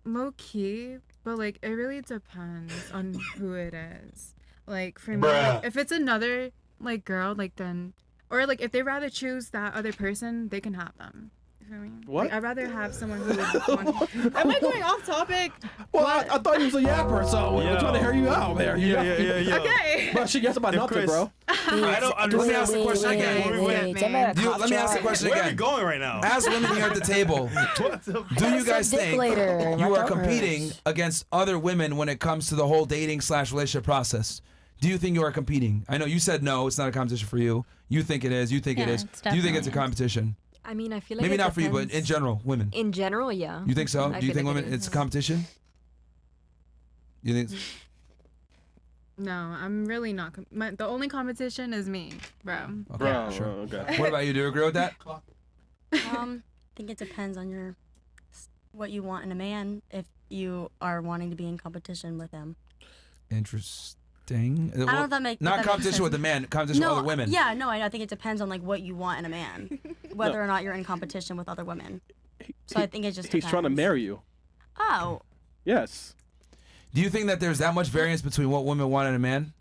Low key, but like it really depends on who it is. Like for me, like, if it's another like girl, like then, or like if they rather choose that other person, they can have them. You feel me? What? Like, I'd rather have someone who would want. Am I going off topic? Well, I thought he was a yapper, so I'm Yo. trying to hear you out there. You know? Yeah. Okay. But she gets about If nothing, Chris- bro. I don't understand. Let me ask the question again. Wait, wait, Tell me how to Let me ask the question Where are we again. going right now? As women here at the table, What the do you guys dick think later. My you are throat competing hurts. against other women when it comes to the whole dating / relationship process? Do you think you are competing? I know you said no, it's not a competition for you. You think it is. You think it Yeah, is. it's Do you think it's a definitely is. competition? I mean, I feel like Maybe it not for you, but in depends. general, women. In general, yeah. You think so? I Do you feel think like it women is. it's a competition? You think? No, I'm really not. The only competition is me, bro. Okay, Bro, sure. okay. What about you? Do you agree with that? I think it depends on your what you want in a man if you are wanting to be in competition with him. Interesting. I don't know if that makes not competition with the man, competition with other women. Yeah, no, I think it depends on like what you want in a man, whether or not you're in competition with other women. So I think it just He's trying to depends. marry you. Oh, Yes. Do you think that there's that much variance between what women want in a man?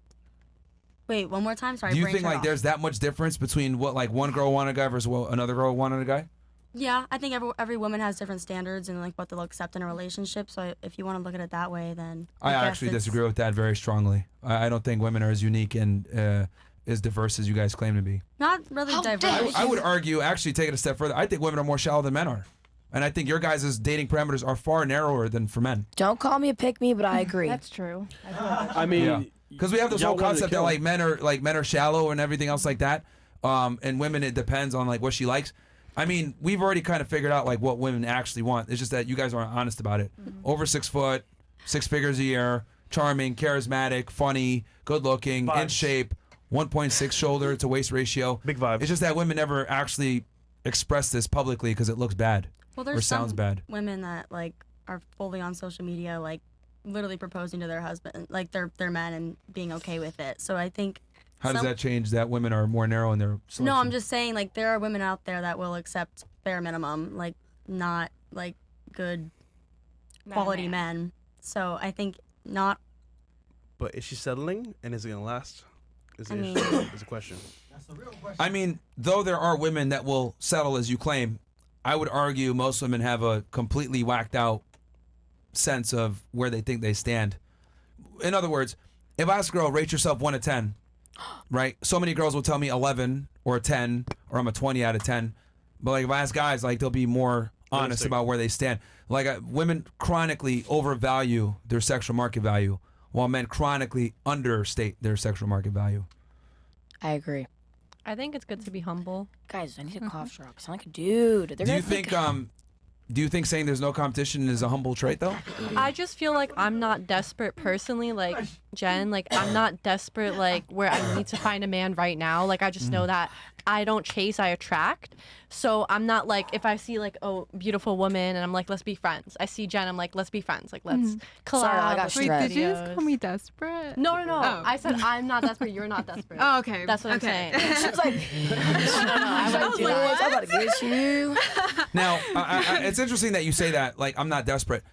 wait, one more time. Sorry. Do you brain think shut like off. there's that much difference between what like one girl want a guy versus what another girl want in a guy? Yeah, I think every woman has different standards and like what they'll accept in a relationship. So if you want to look at it that way, then I guess actually it's- disagree with that very strongly. I don't think women are as unique and as diverse as you guys claim to be. Not really diverse. I would argue, actually, take it a step further. I think women are more shallow than men are, and I think your guys' dating parameters are far narrower than for men. Don't call me a pick me, but I agree. That's true. I mean, because we have this y'all whole wanted to concept that kill. like men are shallow and everything else like that, and women it depends on like what she likes. I mean, we've already kind of figured out like what women actually want. It's just that you guys aren't honest about it. Over 6 foot, 6 figures a year, charming, charismatic, funny, good looking, in Vibes. shape, 1.6 shoulder to waist ratio. Big vibes. It's just that women never actually express this publicly because it looks bad Well, or there's sounds some bad. women that like are fully on social media, like literally proposing to their husband, like their men, and being okay with it. So I think. How does some- that change that women are more narrow in their selection? No, I'm just saying like there are women out there that will accept bare minimum, like not like good quality men. So I think not. But is she settling, and is it gonna last? Is I the mean- is the question. I mean, though there are women that will settle as you claim, I would argue most women have a completely whacked out sense of where they think they stand. In other words, if I ask a girl, rate yourself 1 to 10, right? So many girls will tell me 11 or a 10 or I'm a 20 out of 10. But like if I ask guys, like they'll be more honest Realistic. about where they stand. Like women chronically overvalue their sexual market value, while men chronically understate their sexual market value. I agree. I think it's good to be humble. Guys, I need a cough drop. I sound like a dude. They're Do gonna you think do you think saying there's no competition is a humble trait though? I just feel like I'm not desperate personally, like Jen. Like I'm not desperate, like where I need to find a man right now. Like I just know that I don't chase, I attract. So I'm not like if I see like a beautiful woman and I'm like let's be friends. I see Jen, I'm like let's be friends. Like let's collab. Sorry, I got let's stressed. make Wait, did you just videos. call me desperate? No. Oh. I said I'm not desperate. You're not desperate. Oh, okay. That's what okay. I'm saying. She was like, I'm about to get you. Now, it's interesting that you say that. Like, I'm not desperate.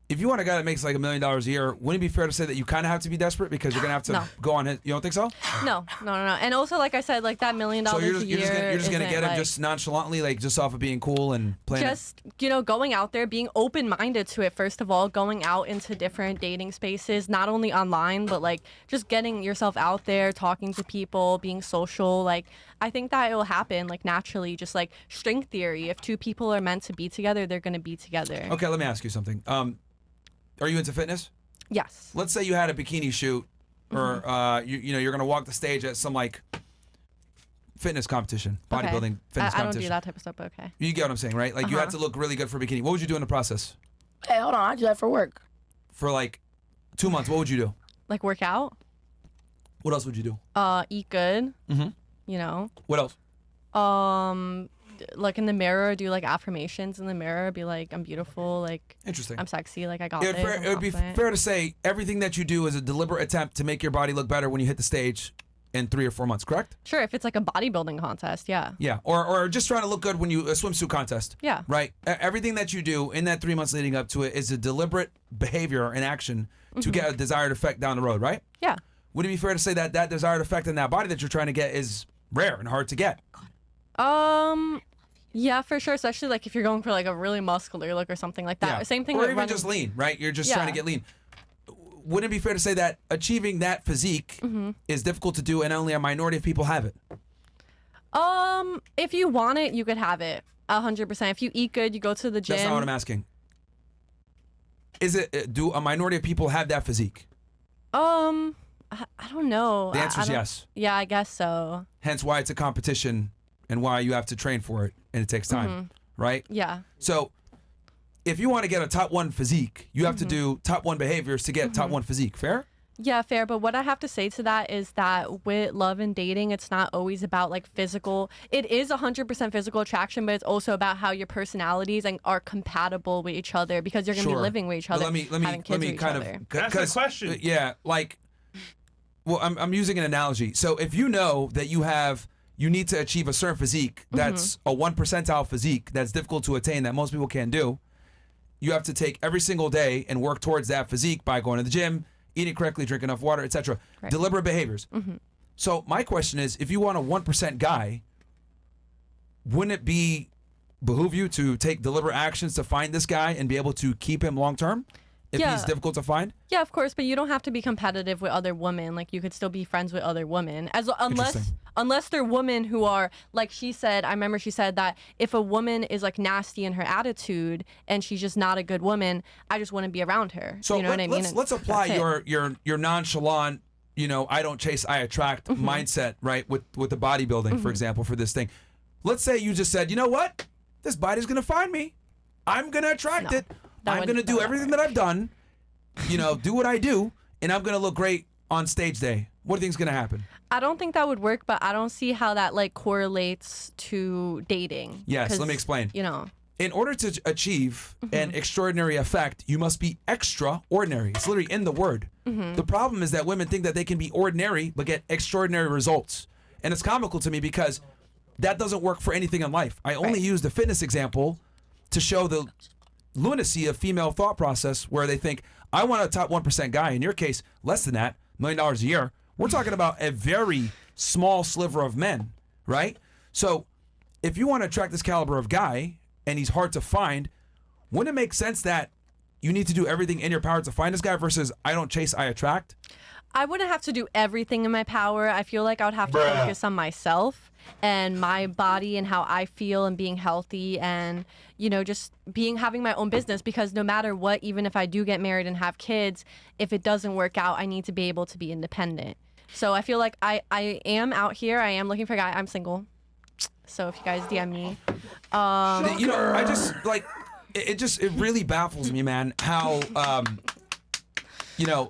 If you want a guy that makes like $1 million a year, wouldn't it be fair to say that you kind of have to be desperate because you're gonna have to No. go on his? You don't think so? No. And also, like I said, like that $1 million So a you're year. just gonna isn't, get him like, just nonchalantly, like just off of being cool and playing. just going out there, being open-minded to it. First of all, going out into different dating spaces, not only online but like just getting yourself out there, talking to people, being social. Like I think that it will happen like naturally, just like string theory. If two people are meant to be together, they're gonna be together. Okay, let me ask you something. Are you into fitness? Yes. Let's say you had a bikini shoot, or you're gonna walk the stage at some like fitness competition, Okay. bodybuilding fitness I don't competition. do that type of stuff. But okay. You get what I'm saying, right? Like you had to look really good for bikini. What would you do in the process? Hey, hold on. I do that for work. For like 2 months, what would you do? Like work out. What else would you do? Eat good. Mm-hmm. What else? Like in the mirror, do like affirmations in the mirror. Be like, I'm beautiful. Like Interesting. I'm sexy. Like I got It this. would, I'm it would be confident. fair to say everything that you do is a deliberate attempt to make your body look better when you hit the stage in 3 or 4 months, correct? Sure, if it's like a bodybuilding contest, yeah. Yeah. Or just trying to look good when you a swimsuit contest. Yeah. Right. Everything that you do in that 3 months leading up to it is a deliberate behavior and action to get a desired effect down the road, right? Yeah. Would it be fair to say that that desired effect in that body that you're trying to get is rare and hard to get? Yeah, for sure. Especially like if you're going for like a really muscular look or something like that. Yeah. Same thing Or with even running. just lean, right? You're just trying to Yeah. get lean. Wouldn't it be fair to say that achieving that physique is difficult to do and only a minority of people have it? If you want it, you could have it 100%. If you eat good, you go to the gym. That's not what I'm asking. Is it do a minority of people have that physique? I don't know. The answer I is don't- yes. Yeah, I guess so. Hence why it's a competition and why you have to train for it and it takes time, right? Yeah. So if you want to get a top 1 physique, you have to do top 1 behaviors to get top 1 physique. Fair? Yeah, fair. But what I have to say to that is that with love and dating, it's not always about like physical. It is 100% physical attraction, but it's also about how your personalities are compatible with each other because you're going to be Sure. living with each But other. let me having kids with each kind other. of That's the 'cause, question. yeah, like, well, I'm using an analogy. So if you know that you need to achieve a certain physique that's a 1 percentile physique that's difficult to attain that most people can't do, you have to take every single day and work towards that physique by going to the gym, eating correctly, drinking enough water, etc. Right. Deliberate behaviors. So my question is, if you want a 1% guy, wouldn't it behoove you to take deliberate actions to find this guy and be able to keep him long term if Yeah. he's difficult to find? Yeah, of course, but you don't have to be competitive with other women. Like you could still be friends with other women, unless they're women who are like she said. I remember she said that if a woman is like nasty in her attitude and she's just not a good woman, I just wouldn't be around her. So you know what I mean? let's apply That's it. your nonchalant, I don't chase, I attract mindset, right? With the bodybuilding, for example, for this thing. Let's say you just said, you know what? This body's gonna find me. I'm gonna attract No, it. that I'm would- gonna that do would everything not that I've done. Do what I do, and I'm gonna look great on stage day. What do you think's gonna happen? I don't think that would work, but I don't see how that like correlates to dating. Yes, let 'Cause, me explain. In order to achieve an extraordinary effect, you must be extraordinary. It's literally in the word. The problem is that women think that they can be ordinary but get extraordinary results. And it's comical to me because that doesn't work for anything in life. I only use the fitness example to show the lunacy of female thought process where they think, I want a top 1% guy. In your case, less than that, $1 million a year. We're talking about a very small sliver of men, right? So if you want to attract this caliber of guy and he's hard to find, wouldn't it make sense that you need to do everything in your power to find this guy versus I don't chase, I attract? I wouldn't have to do everything in my power. I feel like I would have to focus on myself and my body and how I feel and being healthy and, just having my own business because no matter what, even if I do get married and have kids, if it doesn't work out, I need to be able to be independent. So I feel like I am out here. I am looking for a guy. I'm single. So if you guys DM me. I just like, it really baffles me, man, how,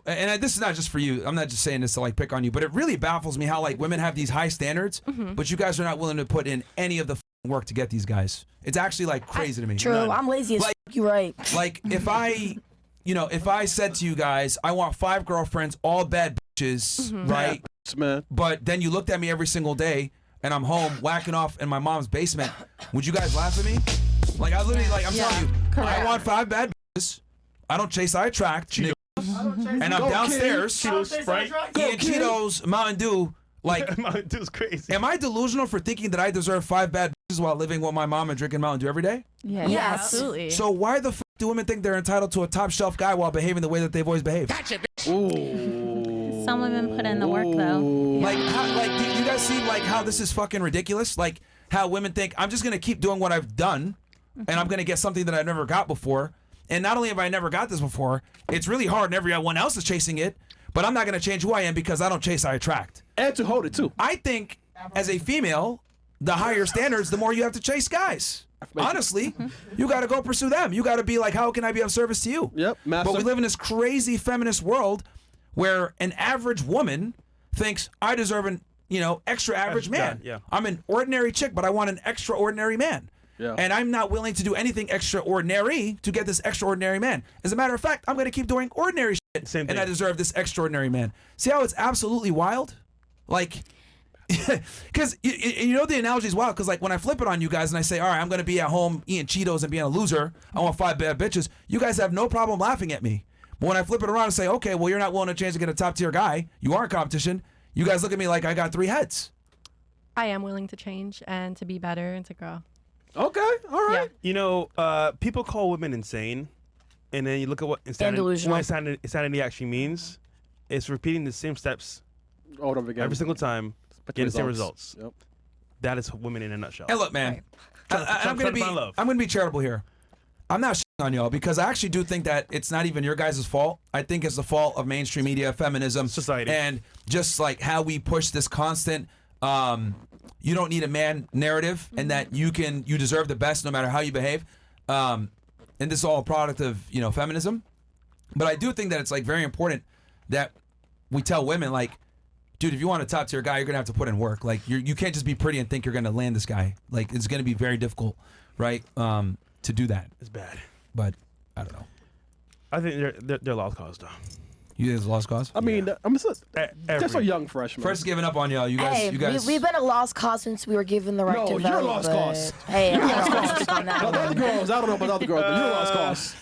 and this is not just for you. I'm not just saying this to like pick on you, but it really baffles me how like women have these high standards, but you guys are not willing to put in any of the work to get these guys. It's actually like crazy to me. True, I'm lazy as Like- fuck. You right. Like if I said to you guys, I want 5 girlfriends, all bad bitches, right? Man. But then you looked at me every single day and I'm home whacking off in my mom's basement, would you guys laugh at me? Like I literally, like I'm telling you, I want 5 bad bitches. I don't chase, I attract. And I'm downstairs Cheetos, Sprite. eating Cheetos, Mountain Dew. Like, Mountain Dew's crazy. am I delusional for thinking that I deserve 5 bad bitches while living with my mom and drinking Mountain Dew every day? Yes. Yeah, absolutely. So why the do women think they're entitled to a top shelf guy while behaving the way that they've always behaved? Ooh. Some women put in the work though. Like, do you guys see like how this is fucking ridiculous? Like how women think I'm just gonna keep doing what I've done, and I'm gonna get something that I've never got before. And not only have I never got this before, it's really hard, and everyone else is chasing it. But I'm not gonna change who I am because I don't chase, I attract. And to hold it too. I think as a female, the higher standards, the more you have to chase guys. Honestly, you got to go pursue them. You got to be like, how can I be of service to you? Yep, master. But we live in this crazy feminist world where an average woman thinks I deserve an extra average man. Yeah. I'm an ordinary chick, but I want an extraordinary man. Yeah. And I'm not willing to do anything extraordinary to get this extraordinary man. As a matter of fact, I'm going to keep doing ordinary shit, Same and thing. I deserve this extraordinary man. See how it's absolutely wild? Like, because the analogy is wild. Because like when I flip it on you guys and I say, all right, I'm going to be at home eating Cheetos and being a loser. I want 5 bad bitches. You guys have no problem laughing at me. But when I flip it around and say, okay, well, you're not willing to change to get a top tier guy. You are in competition. You guys look at me like I got 3 heads. I am willing to change and to be better and to grow. Okay, all right. People call women insane, and then you look at what insanity actually means. It's repeating the same steps Over and over again. every single time, Expect getting the same results. Yep. That is women in a nutshell. And look, man, I'm trying to find love. going to be charitable here. I'm not shitting on y'all because I actually do think that it's not even your guys' fault. I think it's the fault of mainstream media, feminism, Society. and just like how we push this constant you don't need a man narrative, and that you deserve the best no matter how you behave. And this is all a product of feminism. But I do think that it's like very important that we tell women like, dude, if you want a top tier guy, you're gonna have to put in work. Like you can't just be pretty and think you're gonna land this guy. Like it's gonna be very difficult, right? To do that. It's bad. But I don't know. I think they're lost cause though. You guys lost cause? I mean, I'm just a Every- young freshman. First giving up on y'all. You guys. Hey, you guys. we've been a lost cause since we were given the right No, to you're a vote. lost but- cause. Hey, You're a I lost don't cause. speak on that The other one. girls, I don't know about the other girls, but you're a lost cause.